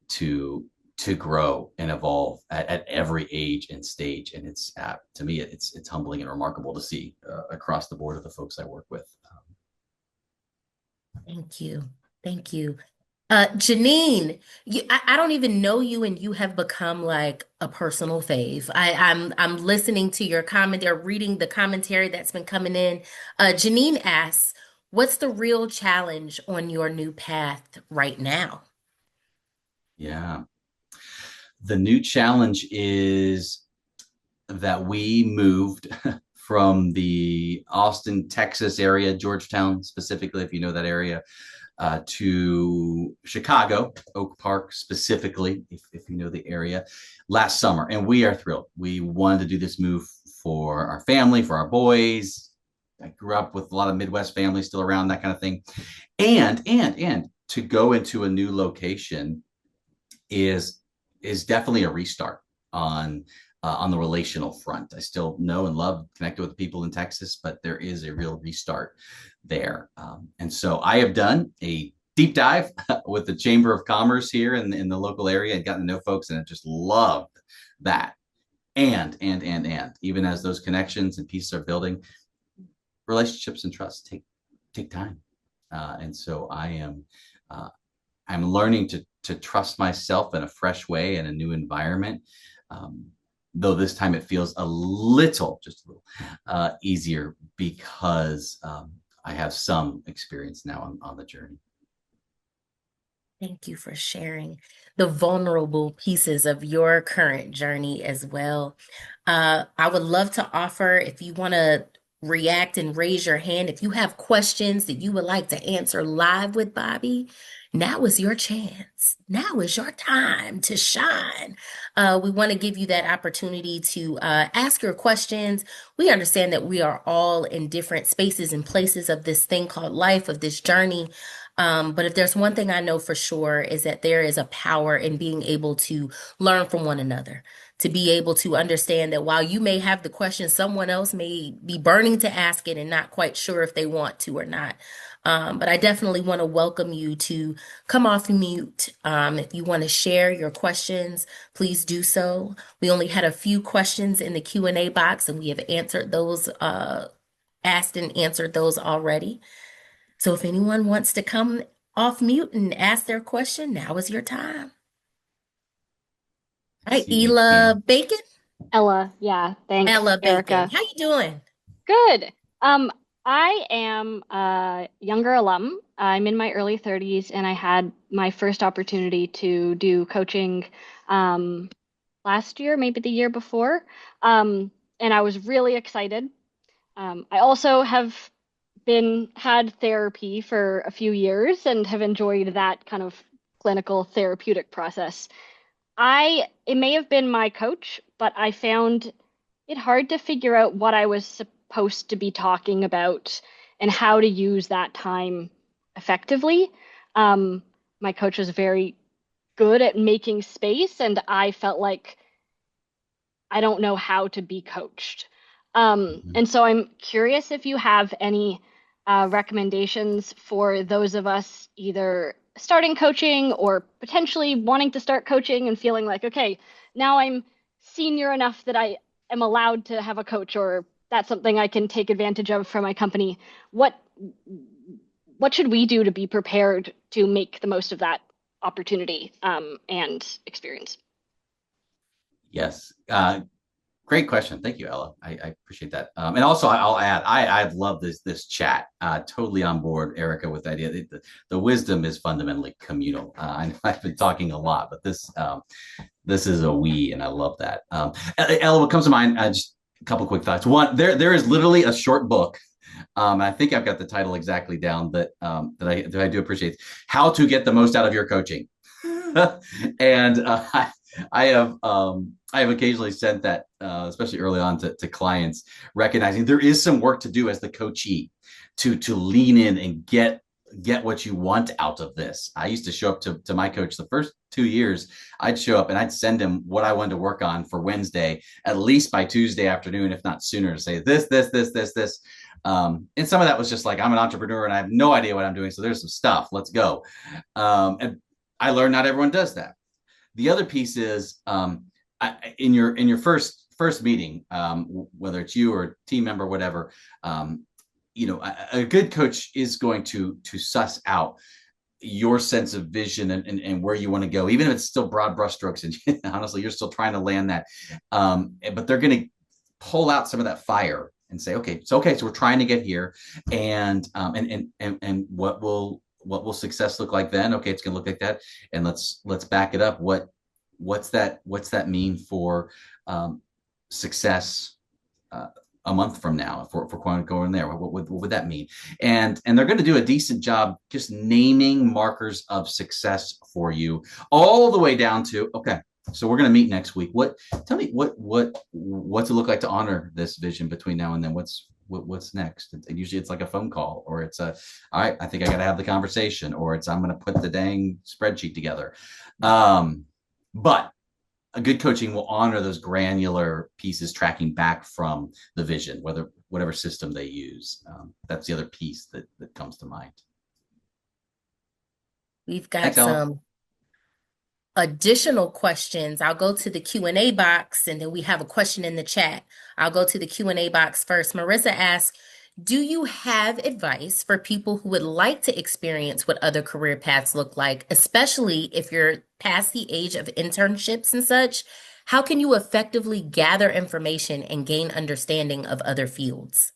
to to grow and evolve at every age and stage, and it's to me it's humbling and remarkable to see across the board of the folks I work with. Thank you. Thank you. Janine, I don't even know you, and you have become like a personal fave. I'm listening to your comment or reading the commentary that's been coming in. Janine asks, "What's the real challenge on your new path right now?" Yeah, the new challenge is that we moved from the Austin, Texas area, Georgetown specifically, if you know that area, to Chicago, Oak Park specifically, if you know the area, last summer. And we are thrilled. We wanted to do this move for our family, for our boys. I grew up with a lot of Midwest families still around, that kind of thing. And to go into a new location is is definitely a restart on the relational front. I still know and love connected with people in Texas, but there is a real restart there. And so I have done a deep dive with the Chamber of Commerce here in the local area and gotten to know folks, and I just loved that. And even as those connections and pieces are building, relationships and trust take time. And so uh, I'm learning to trust myself in a fresh way in a new environment. Um, though this time it feels just a little easier because I have some experience now on the journey. Thank you for sharing the vulnerable pieces of your current journey as well. I would love to offer, if you want to react and raise your hand, if you have questions that you would like to answer live with Bobby, now is your chance. Now is your time to shine. We want to give you that opportunity to ask your questions. We understand that we are all in different spaces and places of this thing called life, of this journey. But if there's one thing I know for sure is that there is a power in being able to learn from one another, to be able to understand that while you may have the question, someone else may be burning to ask it and not quite sure if they want to or not. But I definitely want to welcome you to come off mute. If you want to share your questions, please do so. We only had a few questions in the Q&A box, and we have answered those asked and answered those already. So if anyone wants to come off mute and ask their question, now is your time. I All right, see we Ela can. Bacon. Ella, yeah, thanks, Ella Bacon. Erica. How you doing? Good. I am a younger alum. I'm in my early 30s, and I had my first opportunity to do coaching um, last year, maybe the year before. And I was really excited. I also have been had therapy for a few years and have enjoyed that kind of clinical therapeutic process. It may have been my coach, but I found it hard to figure out what I was supposed to be talking about and how to use that time effectively. Um, my coach was very good at making space, and I felt like I don't know how to be coached. Mhm. And so I'm curious if you have any recommendations for those of us either starting coaching or potentially wanting to start coaching and feeling like, okay, now I'm senior enough that I am allowed to have a coach, or that's something I can take advantage of for my company. What what should we do to be prepared to make the most of that opportunity and experience? Yes. Great question. Thank you, Ella. I appreciate that. And also, I'll add, I love this chat. Totally on board, Erica, with the idea that the wisdom is fundamentally communal. I know I've been talking a lot, but this is a we, and I love that. Ella, what comes to mind? Just a couple quick thoughts. One, there is literally a short book. I think I've got the title exactly down, that I do appreciate. How to get the most out of your coaching. And I have occasionally sent that, especially early on, to clients, recognizing there is some work to do as the coachee to lean in and get what you want out of this. I used to show up to my coach the first 2 years. I'd show up and I'd send him what I wanted to work on for Wednesday, at least by Tuesday afternoon, if not sooner, to say this. And some of that was just like, I'm an entrepreneur and I have no idea what I'm doing. So there's some stuff. Let's go. And I learned not everyone does that. The other piece is, in your first meeting, whether it's you or a team member, whatever, a good coach is going to suss out your sense of vision and where you want to go, even if it's still broad brushstrokes. And honestly, you're still trying to land that. But they're going to pull out some of that fire and say, okay, so we're trying to get here, and what will success look like then? Okay, it's going to look like that, and let's back it up. What's that mean for success a month from now, if we're going there? What would that mean? And they're going to do a decent job just naming markers of success for you, all the way down to, okay, so we're going to meet next week. Tell me what's it look like to honor this vision between now and then? What's next? And usually it's like a phone call, or it's all right, I think I got to have the conversation, or it's I'm going to put the dang spreadsheet together. But a good coaching will honor those granular pieces, tracking back from the vision, whatever system they use. That's the other piece that comes to mind. We've got Thanks, Ella. some additional questions. I'll go to the Q&A box and then we have a question in the chat. I'll go to the Q&A box first. Marissa asks, do you have advice for people who would like to experience what other career paths look like, especially if you're past the age of internships and such? How can you effectively gather information and gain understanding of other fields?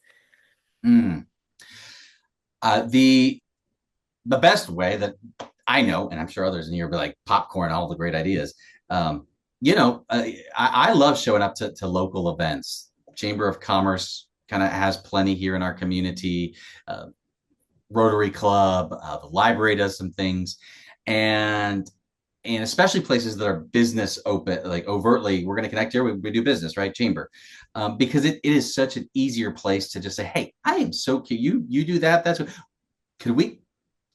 Mm. The best way that I know, and I'm sure others in here will be like popcorn, all the great ideas. I love showing up to local events. Chamber of Commerce kind of has plenty here in our community. Rotary Club, the library does some things, and especially places that are business open, like overtly, we're going to connect here. We do business, right? Chamber, because it is such an easier place to just say, hey, I am so cute. You do that. That's what. Could we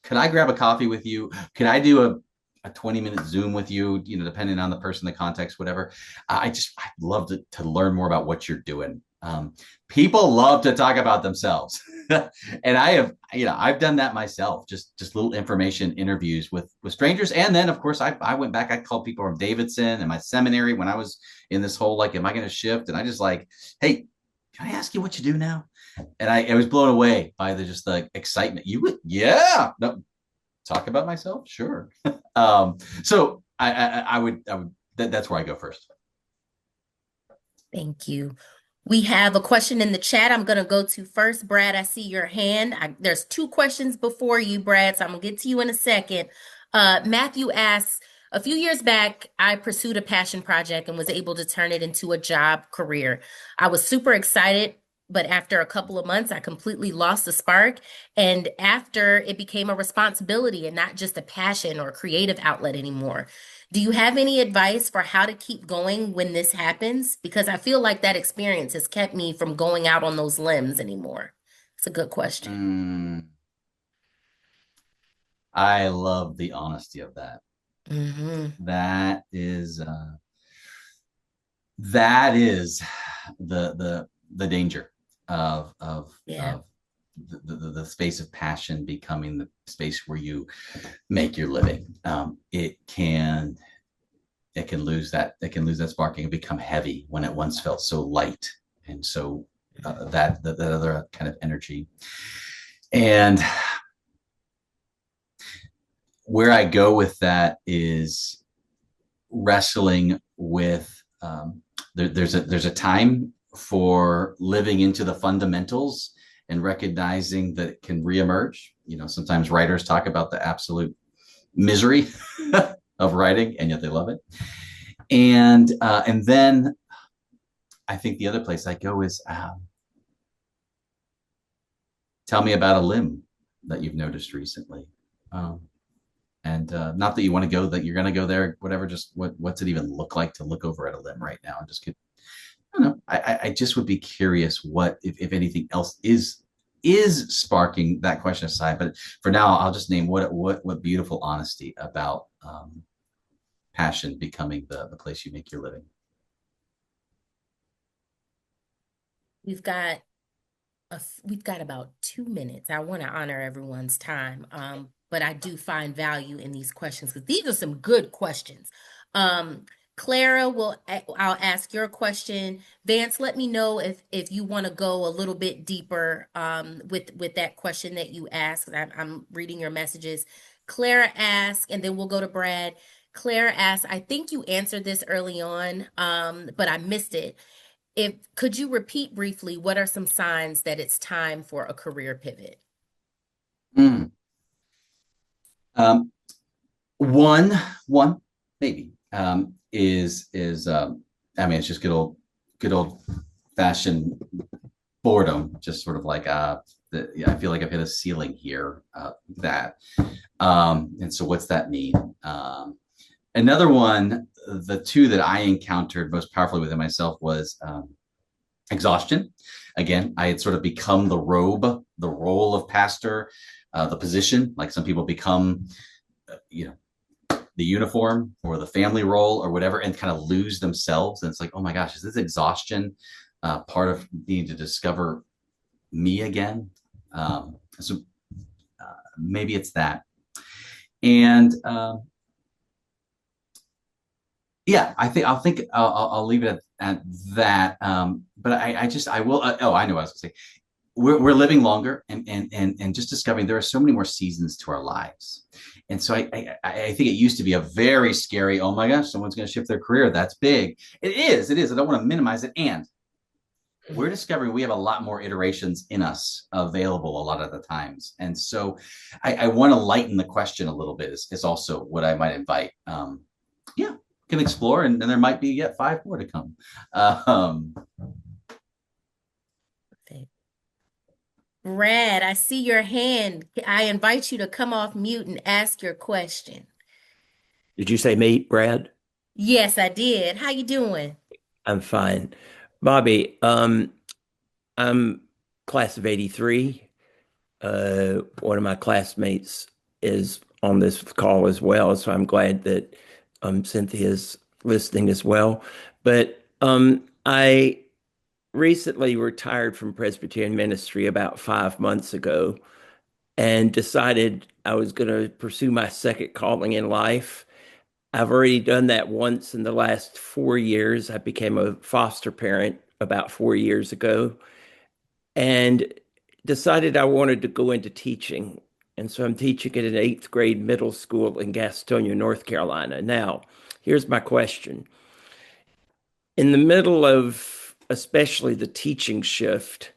could I grab a coffee with you? Could I do a 20-minute Zoom with you, depending on the person, the context, whatever. I'd love to learn more about what you're doing. People love to talk about themselves. And I've done that myself, just little information interviews with strangers. And then of course I went back, I called people from Davidson and my seminary when I was in this whole, like, am I going to shift? And I just like, hey, can I ask you what you do now? And I was blown away by the just the excitement. You would, yeah, no, talk about myself, sure. So I would that's where I go first. Thank you. We have a question in the chat I'm going to go to first. Brad, I see your hand. There's two questions before you, Brad, so I'm going to get to you in a second. Matthew asks, a few years back, I pursued a passion project and was able to turn it into a job career. I was super excited, but after a couple of months, I completely lost the spark. And after it became a responsibility and not just a passion or creative outlet anymore. Do you have any advice for how to keep going when this happens? Because I feel like that experience has kept me from going out on those limbs anymore. It's a good question. Mm, I love the honesty of that. Hmm. That is the danger Yeah. of the space of passion becoming the space where you make your living. It can lose that sparking and become heavy when it once felt so light and so that other kind of energy. And where I go with that is wrestling with there's a time for living into the fundamentals and recognizing that it can reemerge. You know, sometimes writers talk about the absolute misery of writing, and yet they love it. And then I think the other place I go is tell me about a limb that you've noticed recently. Um, and not that you want to go that you're going to go there, whatever. Just what's it even look like to look over at a limb right now? And just get, I don't know. I just would be curious what if anything else is sparking that question aside. But for now, I'll just name what beautiful honesty about passion becoming the place you make your living. We've got we've got about 2 minutes. I want to honor everyone's time, but I do find value in these questions because these are some good questions. Um, Clara I'll ask your question. Vance, let me know if you want to go a little bit deeper with that question that you asked. I'm reading your messages. Clara asked, and then we'll go to Brad. Clara asked, I think you answered this early on, but I missed it. If could you repeat briefly what are some signs that it's time for a career pivot? Mm. Um, one one maybe is I mean it's just good old fashioned boredom, just sort of like yeah, I feel like I've hit a ceiling here. That and so what's that mean? Another one, the two that I encountered most powerfully within myself was exhaustion. Again, I had sort of become the role of pastor, the position. Like some people become, you know, the uniform or the family role or whatever, and kind of lose themselves. And it's like, oh my gosh, is this exhaustion part of needing to discover me again? So maybe it's that. And yeah, I'll leave it at that. But I will. Oh, I know what I was going to say. We're living longer and just discovering there are so many more seasons to our lives. And so I think it used to be a very scary, oh my gosh, someone's going to shift their career. That's big. It is. It is. I don't want to minimize it. And we're discovering we have a lot more iterations in us available a lot of the times. And so I want to lighten the question a little bit is also what I might invite. Yeah, can explore, and there might be yet five more to come. Um, Okay. Brad, I see your hand. I invite you to come off mute and ask your question. Did you say me, Brad? Yes, I did. How you doing? I'm fine. Bobby, I'm class of 83. One of my classmates is on this call as well, so I'm glad that Cynthia's listening as well. But I recently retired from Presbyterian ministry about 5 months ago and decided I was going to pursue my second calling in life. I've already done that once in the last 4 years. I became a foster parent about 4 years ago. and decided I wanted to go into teaching. And so I'm teaching at an eighth grade middle school in Gastonia, North Carolina. Now, here's my question. In the middle of especially the teaching shift,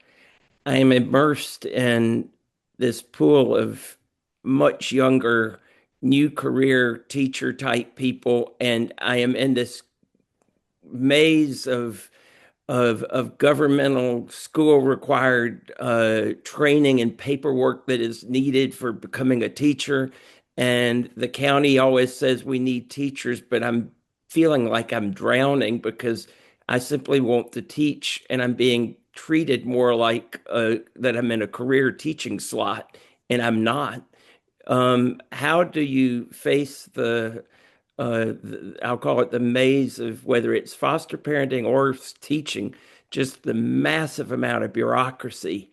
I am immersed in this pool of much younger, new career teacher type people, and I am in this maze of governmental school required training and paperwork that is needed for becoming a teacher. And the county always says we need teachers, but I'm feeling like I'm drowning because I simply want to teach and I'm being treated more like that I'm in a career teaching slot and I'm not. How do you face I'll call it the maze of whether it's foster parenting or teaching, just the massive amount of bureaucracy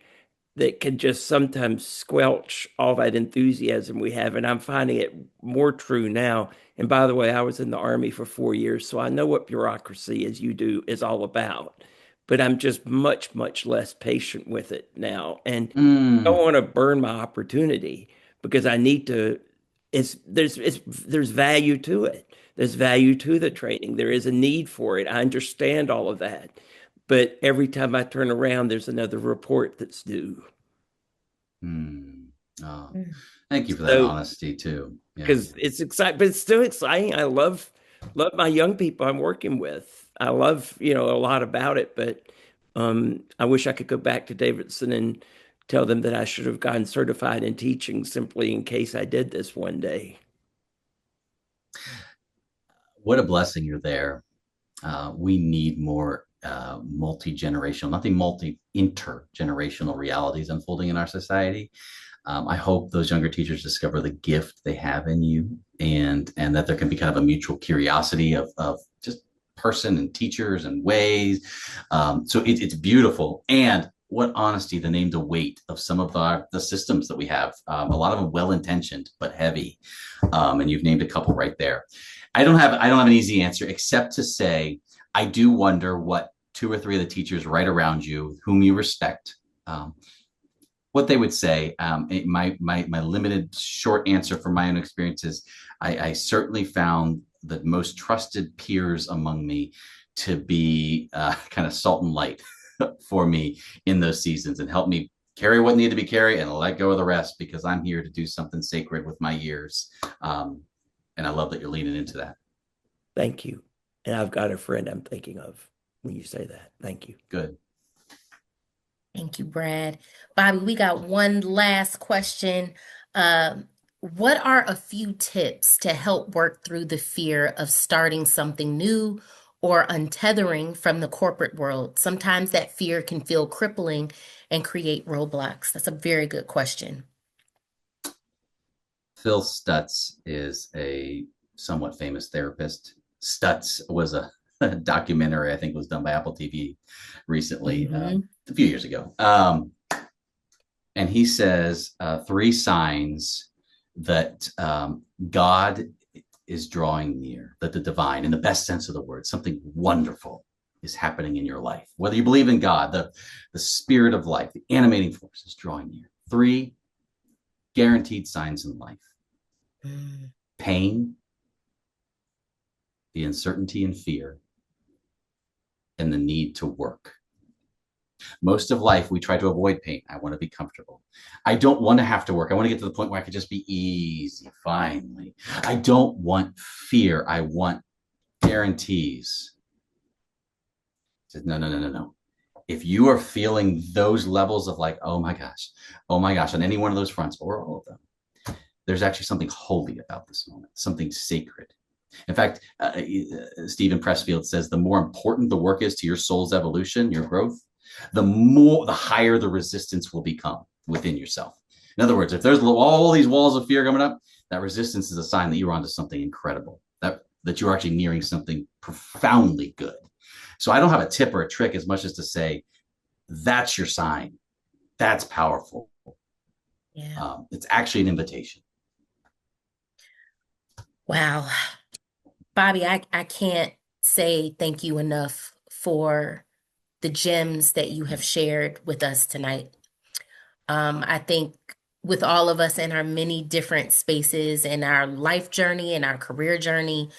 that can just sometimes squelch all that enthusiasm we have. And I'm finding it more true now. And by the way, I was in the Army for 4 years, so I know what bureaucracy, as you do, is all about. But I'm just much, much less patient with it now. And I don't Mm, want to burn my opportunity because I need to. There's value to it. There's value to the training. There is a need for it. I understand all of that. But every time I turn around, there's another report that's due. mm. Oh, Mm. thank you for that So, honesty too. Yeah. because it's exciting, but it's still exciting. I love my young people I'm working with. I love, a lot about it, but I wish I could go back to Davidson and tell them that I should have gotten certified in teaching simply in case I did this one day. What a blessing you're there. We need more multi-generational, nothing multi intergenerational realities unfolding in our society. I hope those younger teachers discover the gift they have in you, and that there can be kind of a mutual curiosity of just person and teachers and ways. So it's beautiful. And what honesty to name the weight of some of the systems that we have. A lot of them well intentioned but heavy. And you've named a couple right there. I don't have an easy answer except to say I do wonder what two or three of the teachers right around you, whom you respect, um, what they would say. My limited short answer from my own experiences, I certainly found the most trusted peers among me to be kind of salt and light for me in those seasons and help me carry what needed to be carried and let go of the rest because I'm here to do something sacred with my years. Um, and I love that you're leaning into that. Thank you. And I've got a friend I'm thinking of when you say that. Thank you. Good. Thank you, Brad. Bobby, we got one last question. What are a few tips to help work through the fear of starting something new or untethering from the corporate world? Sometimes that fear can feel crippling and create roadblocks. That's a very good question. Phil Stutz is a somewhat famous therapist. Stutz was a documentary I think was done by Apple TV recently, Hmm. a few years ago. And he says three signs that God is drawing near, that the divine, in the best sense of the word, something wonderful is happening in your life. Whether you believe in God, the spirit of life, the animating force is drawing near. Three guaranteed signs in life: Mm. pain, the uncertainty and fear, and the need to work. Most of life, we try to avoid pain. I want to be comfortable. I don't want to have to work. I want to get to the point where I could just be easy, finally. I don't want fear. I want guarantees. He says, no, no, no, no, no. If you are feeling those levels of like, oh my gosh, on any one of those fronts or all of them, there's actually something holy about this moment, something sacred. In fact, Stephen Pressfield says the more important the work is to your soul's evolution, your growth, the higher the resistance will become within yourself. In other words, if there's all these walls of fear coming up, that resistance is a sign that you're onto something incredible, that you're actually nearing something profoundly good. So I don't have a tip or a trick as much as to say, that's your sign. That's powerful. Yeah. It's actually an invitation. Wow. Bobby, I can't say thank you enough for the gems that you have shared with us tonight. I think with all of us in our many different spaces in our life journey and our career journey,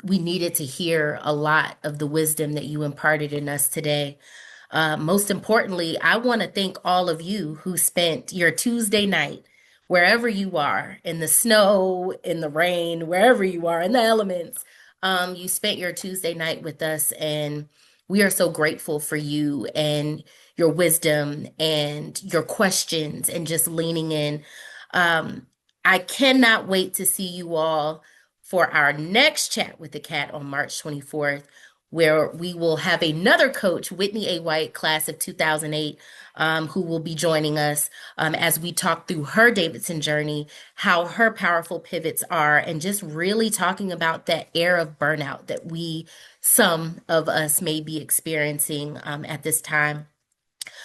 we needed to hear a lot of the wisdom that you imparted in us today. Most importantly, I want to thank all of you who spent your Tuesday night, wherever you are, in the snow, in the rain, wherever you are, in the elements. You spent your Tuesday night with us, and we are so grateful for you and your wisdom and your questions and just leaning in. Um, I cannot wait to see you all for our next chat with the cat on March 24th, where we will have another coach, Whitney A. White, class of 2008, who will be joining us as we talk through her Davidson journey, how her powerful pivots are, and just really talking about that air of burnout that some of us may be experiencing at this time.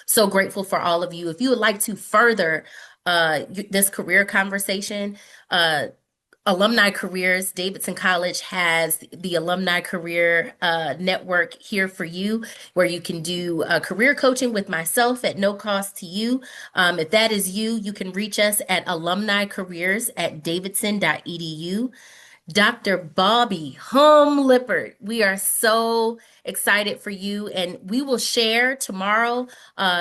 So grateful for all of you. If you would like to further this career conversation, Alumni Careers, Davidson College has the Alumni Career Network here for you, where you can do career coaching with myself at no cost to you. If that is you, you can reach us at alumnicareers@davidson.edu. Dr. Bobby Lippert, we are so excited for you, and we will share tomorrow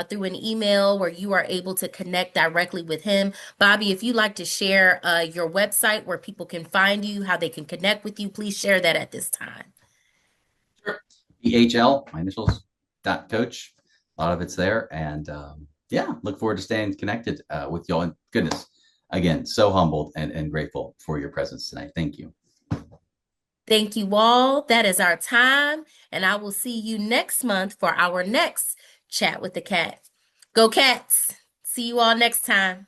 through an email where you are able to connect directly with him. Bobby, if you'd like to share your website where people can find you, how they can connect with you, please share that at this time. Sure. BHL, my initials, .coach. A lot of it's there. And yeah, look forward to staying connected with y'all. And goodness, again, so humbled and grateful for your presence tonight. Thank you. Thank you all. That is our time. And I will see you next month for our next chat with the cat. Go Cats. See you all next time.